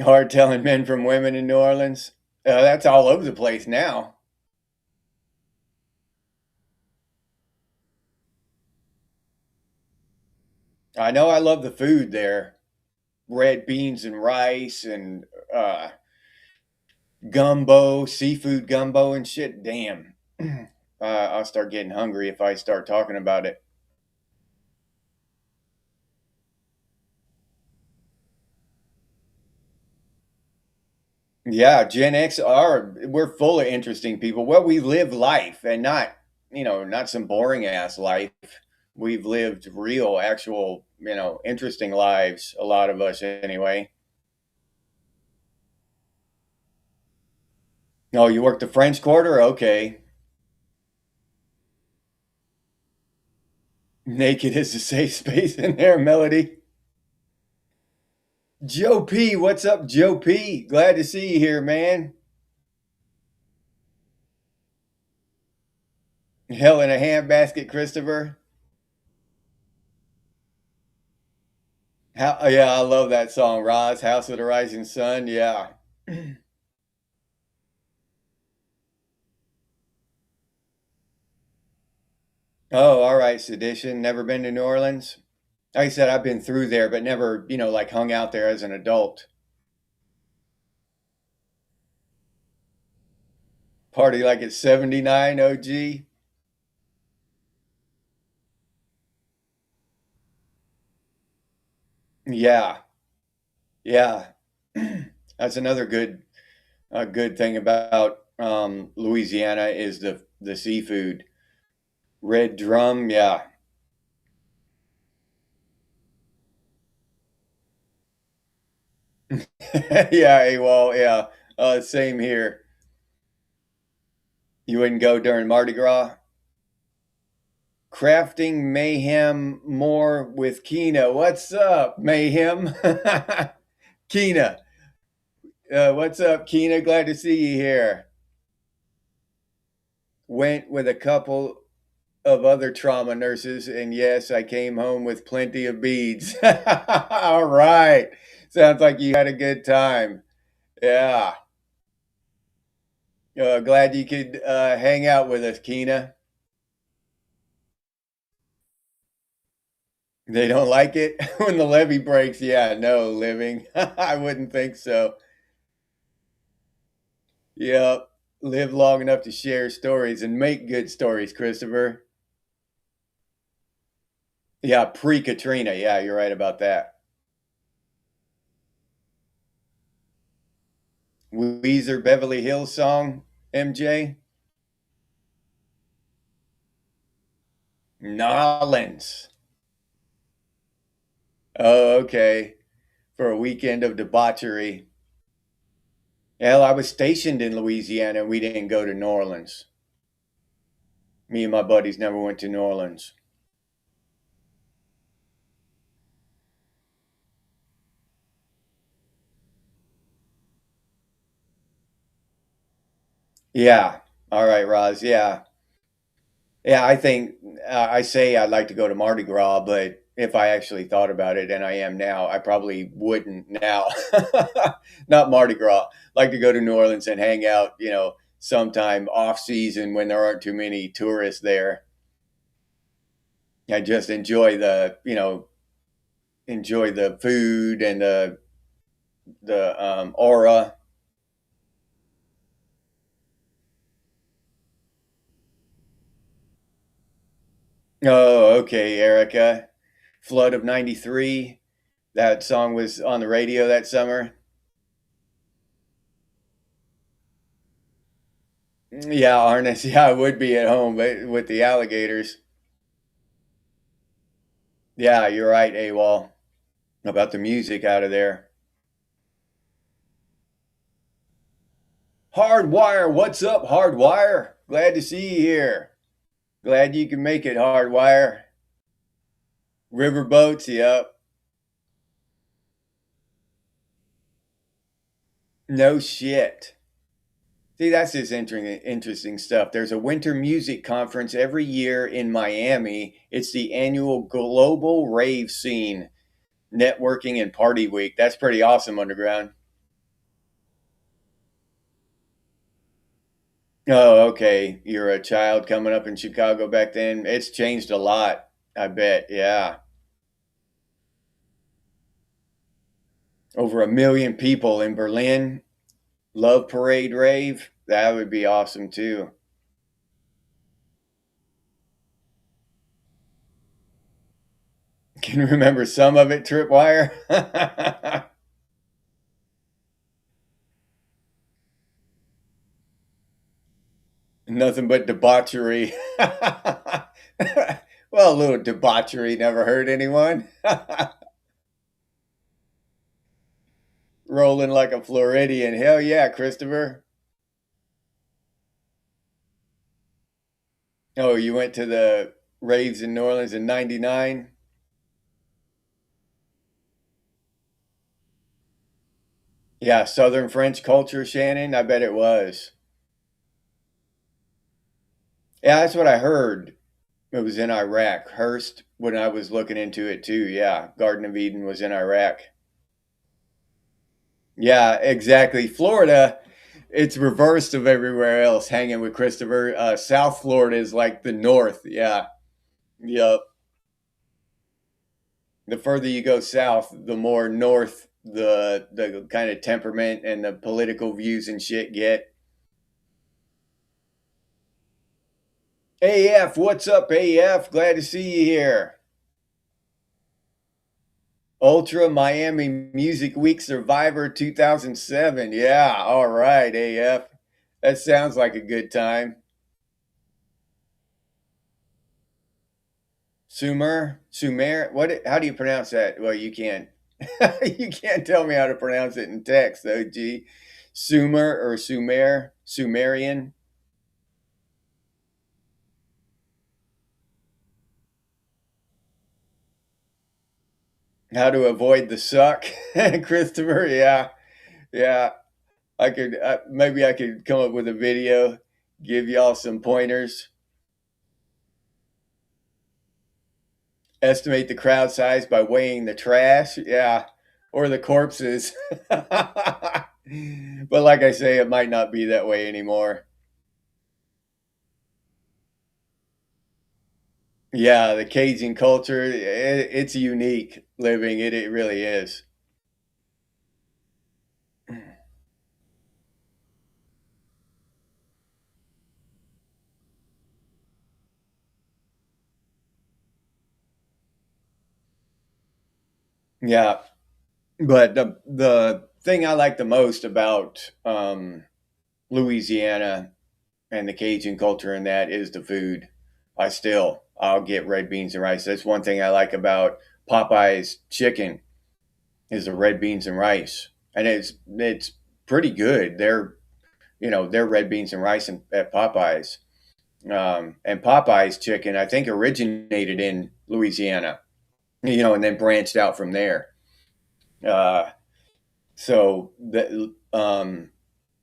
Hard telling men from women in New Orleans. That's all over the place now. I know I love the food there. Red beans and rice and gumbo, seafood gumbo and shit. Damn. I'll start getting hungry if I start talking about it. Yeah, Gen X are we're full of interesting people. Well, we live life and not some boring ass life. We've lived real, actual, interesting lives, a lot of us anyway. Oh, you work the French Quarter? Okay. Naked is a safe space in there, Melody. Joe P, what's up, Joe P? Glad to see you here, man. Hell in a handbasket, Christopher. Yeah, I love that song, Roz, House of the Rising Sun. Yeah. Oh, all right, Sedition. Never been to New Orleans? Like I said, I've been through there, but never, like hung out there as an adult. Party like it's 79, OG. Yeah, yeah. That's another good thing about Louisiana is the seafood. Red drum, yeah. Yeah, well, yeah. Same here. You wouldn't go during Mardi Gras? Crafting mayhem more with Kina. What's up, mayhem? Kina. What's up, Kina? Glad to see you here. Went with a couple of other trauma nurses, and yes, I came home with plenty of beads. All right. Sounds like you had a good time. Yeah. Glad you could hang out with us, Kina. They don't like it when the levee breaks. Yeah, no, living. I wouldn't think so. Yep. Live long enough to share stories and make good stories, Christopher. Yeah, pre Katrina. Yeah, you're right about that. Weezer Beverly Hills song, MJ? Nolans. Oh, okay. For a weekend of debauchery. Hell, I was stationed in Louisiana and we didn't go to New Orleans. Me and my buddies never went to New Orleans. Yeah. All right, Roz. Yeah. Yeah, I think I say I'd like to go to Mardi Gras, but if I actually thought about it, and I am now, I probably wouldn't now. Not Mardi Gras. Like to go to New Orleans and hang out, sometime off season when there aren't too many tourists there. I just enjoy the food and the aura. Oh, okay, Erica. Flood of '93. That song was on the radio that summer. Yeah, harness. Yeah, I would be at home, but with the alligators. Yeah, you're right, AWOL, about the music out of there. Hardwire, what's up, Hardwire? Glad to see you here. Glad you can make it, Hardwire. Riverboats, yep. No shit. See, that's just interesting stuff. There's a winter music conference every year in Miami. It's the annual Global Rave Scene Networking and Party Week. That's pretty awesome, Underground. Oh, okay. You're a child coming up in Chicago back then. It's changed a lot, I bet. Yeah. Over 1 million people in Berlin. Love Parade Rave. That would be awesome too. Can you remember some of it, Tripwire? Nothing but debauchery. Well, a little debauchery never hurt anyone. Rolling like a Floridian. Hell yeah, Christopher. Oh, you went to the raves in New Orleans in '99? Yeah, Southern French culture, Shannon. I bet it was. Yeah, that's what I heard. It was in Iraq. Hearst, when I was looking into it too. Yeah, Garden of Eden was in Iraq. Yeah, exactly. Florida, it's reversed of everywhere else. Hanging with Christopher, South Florida is like the North. Yeah, yep. The further you go south, the more north the kind of temperament and the political views and shit get. AF, what's up, AF? Glad to see you here. Ultra Miami Music Week Survivor 2007. Yeah, all right, AF. That sounds like a good time. Sumer. What? How do you pronounce that? Well, you can't. You can't tell me how to pronounce it in text, though. Gee, Sumer or Sumerian. How to avoid the suck, Christopher? Yeah, yeah. I could maybe I could come up with a video, give y'all some pointers. Estimate the crowd size by weighing the trash. Yeah, or the corpses. But like I say, it might not be that way anymore. Yeah, the Cajun culture, it's unique living. It really is. Yeah, but the thing I like the most about Louisiana and the Cajun culture and that is the food. I'll get red beans and rice. That's one thing I like about Popeye's chicken is the red beans and rice, and it's pretty good. They're red beans and rice at Popeyes. And Popeye's chicken, I think, originated in Louisiana, and then branched out from there. Uh, so the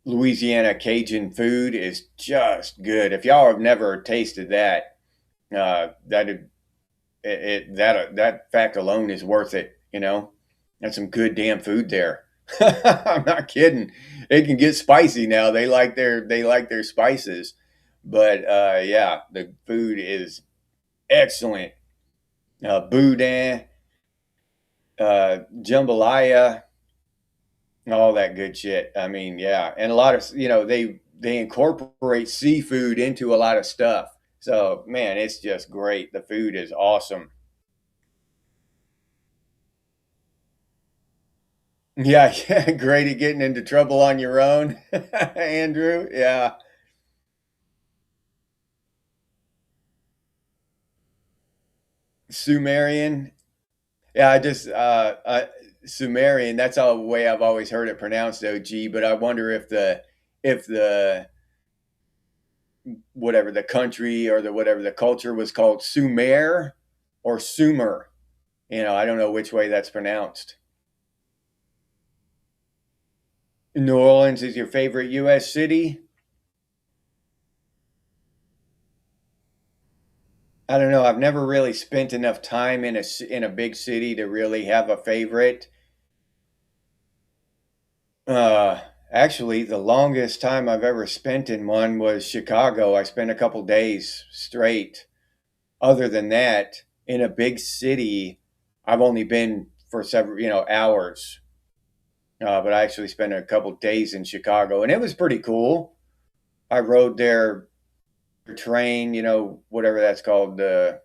Louisiana Cajun food is just good. If y'all have never tasted that, that fact alone is worth it. That's some good damn food there. I'm not kidding. It can get spicy now. They like their spices, but yeah, the food is excellent. Boudin, jambalaya, all that good shit. I mean, yeah, and a lot of they incorporate seafood into a lot of stuff. So man, it's just great. The food is awesome. Yeah, yeah, great at getting into trouble on your own, Andrew. Yeah, Sumerian. Yeah, Sumerian. That's the way I've always heard it pronounced, OG. But I wonder if the whatever the country or the whatever the culture was called Sumer or Sumer. I don't know which way that's pronounced. New Orleans is your favorite U.S. city? I don't know. I've never really spent enough time in a big city to really have a favorite. Uh, Actually, the longest time I've ever spent in one was Chicago. I spent a couple days straight. Other than that, in a big city, I've only been for several, hours. But I actually spent a couple days in Chicago, and it was pretty cool. I rode their train, whatever that's called, the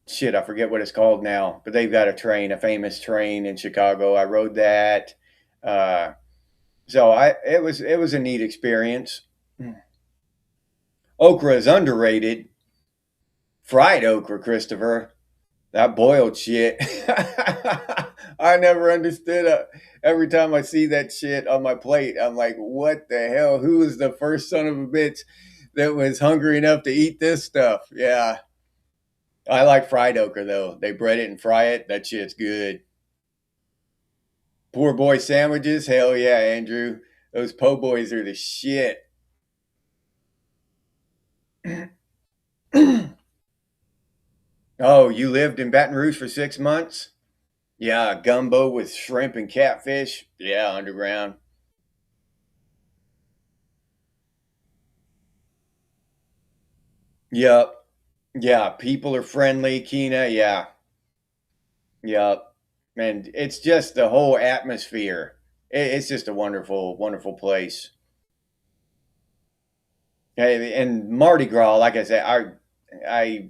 shit, I forget what it's called now, but they've got a train, a famous train in Chicago. I rode that. Uh, it was a neat experience. Okra is underrated. Fried okra, Christopher. That boiled shit. I never understood it. Every time I see that shit on my plate, I'm like, what the hell? Who was the first son of a bitch that was hungry enough to eat this stuff? Yeah. I like fried okra though. They bread it and fry it. That shit's good. Poor boy sandwiches. Hell yeah, Andrew. Those po' boys are the shit. Oh, you lived in Baton Rouge for 6 months? Yeah, gumbo with shrimp and catfish. Yeah, underground. Yep. Yeah, people are friendly, Kina. Yeah. Yep. And it's just the whole atmosphere. It's just a wonderful, wonderful place. And Mardi Gras, like I said, I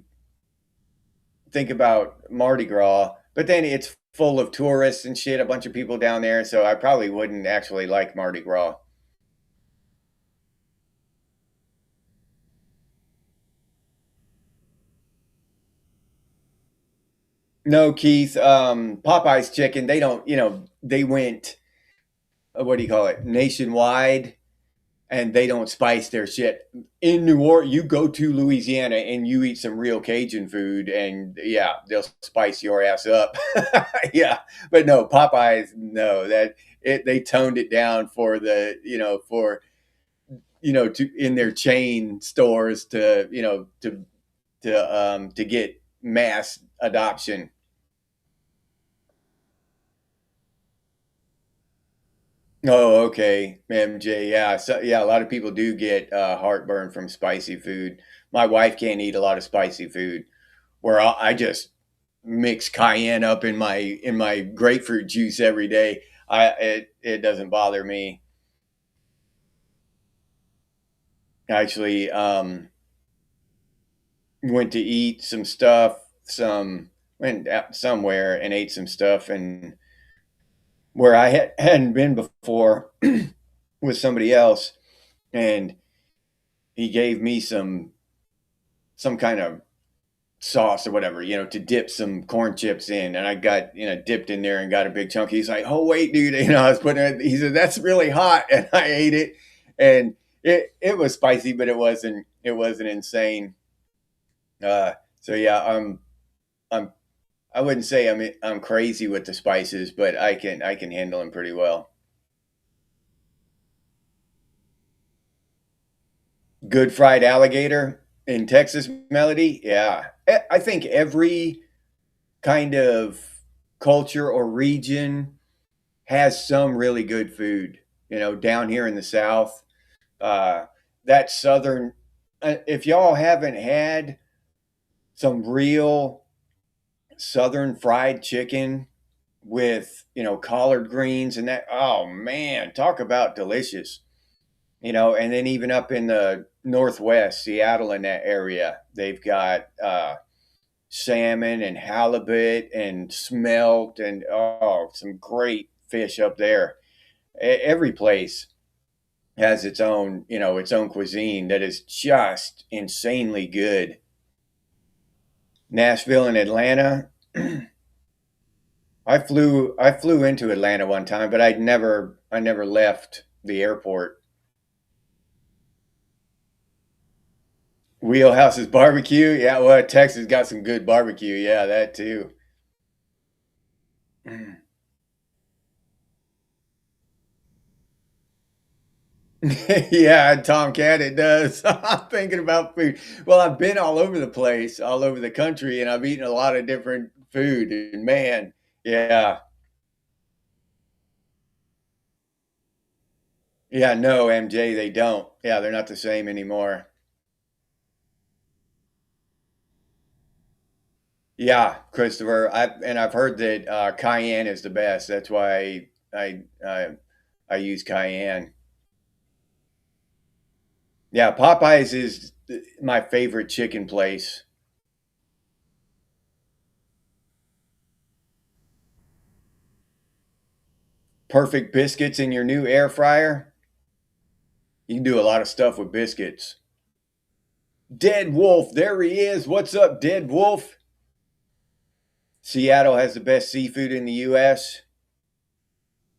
think about Mardi Gras, but then it's full of tourists and shit, a bunch of people down there, so I probably wouldn't actually like Mardi Gras. No, Keith, Popeye's chicken, they don't, they went, what do you call it, nationwide, and they don't spice their shit. In New Orleans, you go to Louisiana and you eat some real Cajun food, and yeah, they'll spice your ass up. Yeah, but no, Popeyes, no, they toned it down for to in their chain stores to get mass adoption. Oh, okay, MJ. Yeah, so yeah, a lot of people do get heartburn from spicy food. My wife can't eat a lot of spicy food. Where I just mix cayenne up in my grapefruit juice every day. It doesn't bother me. Actually, went to eat some stuff. Went out somewhere and ate some stuff, and where hadn't been before with somebody else, and he gave me some kind of sauce or whatever, to dip some corn chips in. And I got, dipped in there and got a big chunk. He's like, oh, wait, dude. I was putting it, he said, that's really hot. And I ate it. And it was spicy, but it wasn't insane. So yeah, I'm, I wouldn't say I'm crazy with the spices, but I can handle them pretty well. Good fried alligator in Texas, Melody. Yeah. I think every kind of culture or region has some really good food. Down here in the South, uh, that southern. If y'all haven't had some real southern fried chicken with collard greens and that, oh man, talk about delicious. And then even up in the Northwest, Seattle in that area, they've got salmon and halibut and smelt and oh, some great fish up there. Every place has its own cuisine that is just insanely good. Nashville and Atlanta. I flew into Atlanta one time, but I never left the airport. Wheelhouse's barbecue. Yeah, well, Texas got some good barbecue. Yeah, that too. Yeah, Tomcat, it does. I'm thinking about food. Well, I've been all over the place, all over the country, and I've eaten a lot of different food. And man, yeah, yeah, no, MJ, they don't. Yeah, they're not the same anymore. Yeah, Christopher, I've heard that cayenne is the best. That's why I use cayenne. Yeah, Popeyes is my favorite chicken place. Perfect biscuits in your new air fryer. You can do a lot of stuff with biscuits. Dead Wolf, there he is. What's up, Dead Wolf? Seattle has the best seafood in the U.S.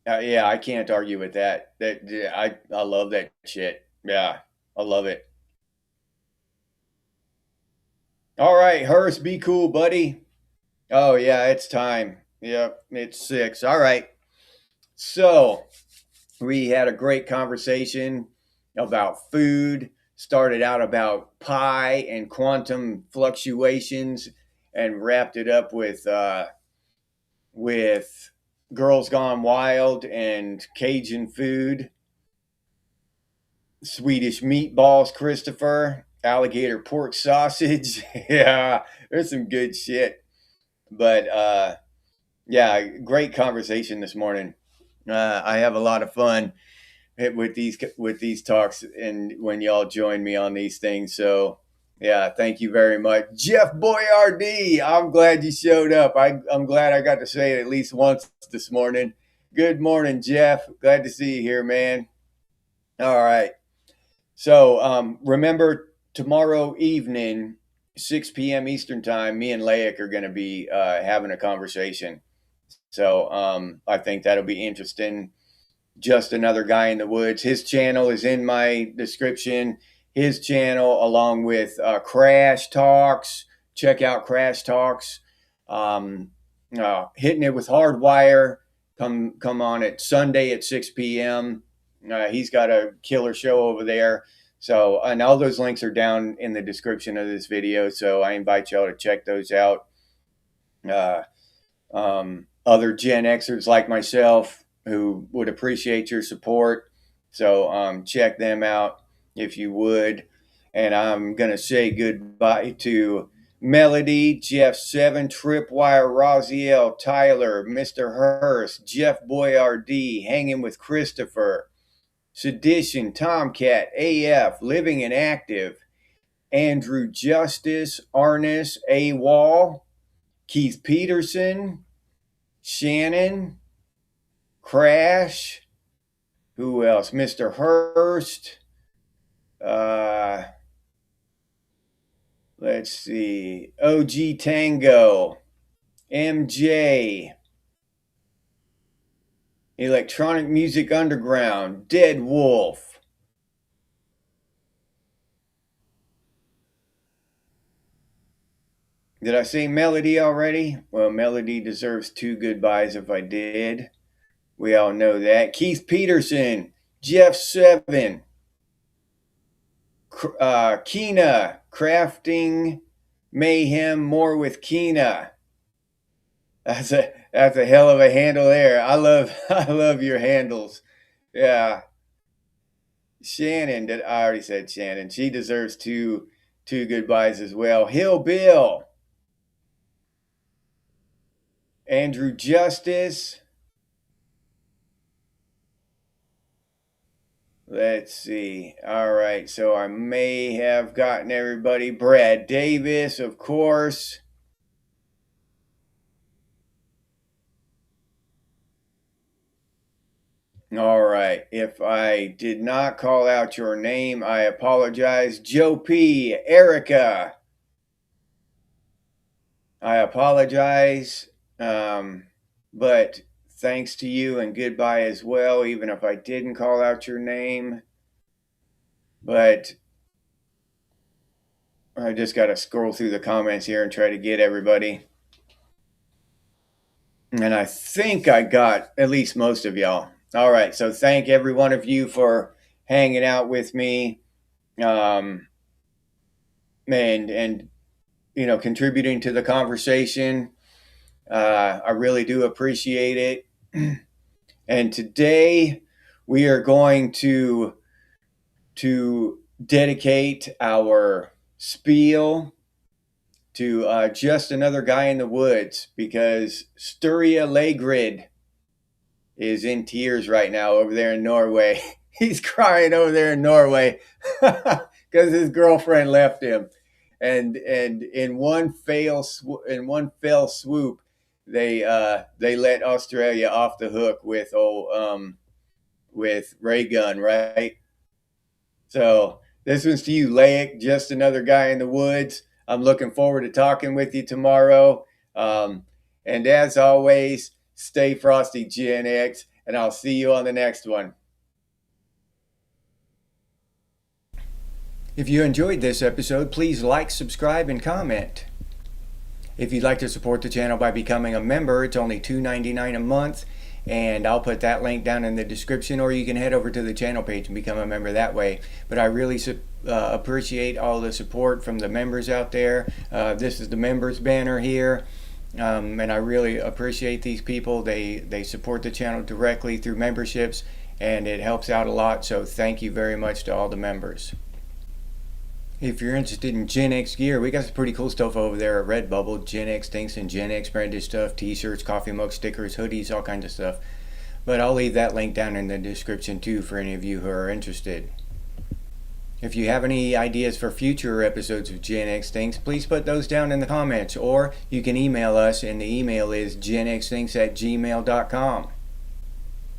Yeah, I can't argue with that. I love that shit. Yeah, I love it. All right, Hurst, be cool, buddy. Oh yeah, it's time. Yep, it's 6. All right. So we had a great conversation about food. Started out about pi and quantum fluctuations, and wrapped it up with Girls Gone Wild and Cajun food, Swedish meatballs, Christopher, alligator pork sausage. Yeah, there's some good shit. But yeah, great conversation this morning. I have a lot of fun with these talks and when y'all join me on these things. So yeah, thank you very much, Jeff Boyardee. I'm glad you showed up. I'm glad I got to say it at least once this morning. Good morning, Jeff. Glad to see you here, man. All right. So remember tomorrow evening, 6 p.m. Eastern time, me and Laik are going to be having a conversation. So I think that'll be interesting. Just Another Guy in the Woods. His channel is in my description. His channel, along with Crash Talks. Check out Crash Talks. Hitting it with Hardwire. Come on at Sunday at 6 p.m. He's got a killer show over there. So, and all those links are down in the description of this video. So I invite y'all to check those out. Uh, Other Gen Xers like myself who would appreciate your support. So check them out if you would. And I'm going to say goodbye to Melody, Jeff 7, Tripwire, Raziel, Tyler, Mr. Hurst, Jeff Boyardee, Hanging with Christopher, Sedition, Tomcat, AF, Living and Active, Andrew Justice, Arnis, A Wall, Keith Peterson, Shannon, Crash, who else? Mr. Hurst. Uh, let's see. OG Tango, MJ, Electronic Music Underground, Dead Wolf. Did I say Melody already? Well, Melody deserves 2 goodbyes if I did. We all know that. Keith Peterson, Jeff 7, Kina, Crafting Mayhem, More with Kina. That's a hell of a handle there. I love your handles. Yeah. Shannon, did I already said Shannon. She deserves two goodbyes as well. Hill Bill, Andrew Justice. Let's see. All right, so I may have gotten everybody. Brad Davis, of course. All right. If I did not call out your name, I apologize. Joe P, Erica, I apologize. But thanks to you and goodbye as well, even if I didn't call out your name. But I just got to scroll through the comments here and try to get everybody. And I think I got at least most of y'all. All right. So thank every one of you for hanging out with me, and contributing to the conversation. I really do appreciate it. And today we are going to dedicate our spiel to Just Another Guy in the Woods, because Sturria Legrid is in tears right now over there in Norway. He's crying over there in Norway because his girlfriend left him, and in one fell swoop, they let Australia off the hook with ray gun, right? So this one's to you, Laic, Just Another Guy in the Woods. I'm looking forward to talking with you tomorrow. And as always, stay frosty, Gen X, and I'll see you on the next one. If you enjoyed this episode, please like, subscribe, and comment. If you'd like to support the channel by becoming a member, it's only $2.99 a month, and I'll put that link down in the description, or you can head over to the channel page and become a member that way. But I really appreciate all the support from the members out there. This is the members banner here, and I really appreciate these people. They support the channel directly through memberships, and it helps out a lot, so thank you very much to all the members. If you're interested in Gen X gear, we got some pretty cool stuff over there at Redbubble. Gen X things and Gen X branded stuff, t-shirts, coffee mugs, stickers, hoodies, all kinds of stuff. But I'll leave that link down in the description too for any of you who are interested. If you have any ideas for future episodes of Gen X Things, please put those down in the comments, or you can email us, and the email is genxthings@gmail.com.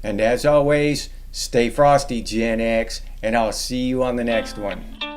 And as always, stay frosty, Gen X, and I'll see you on the next one.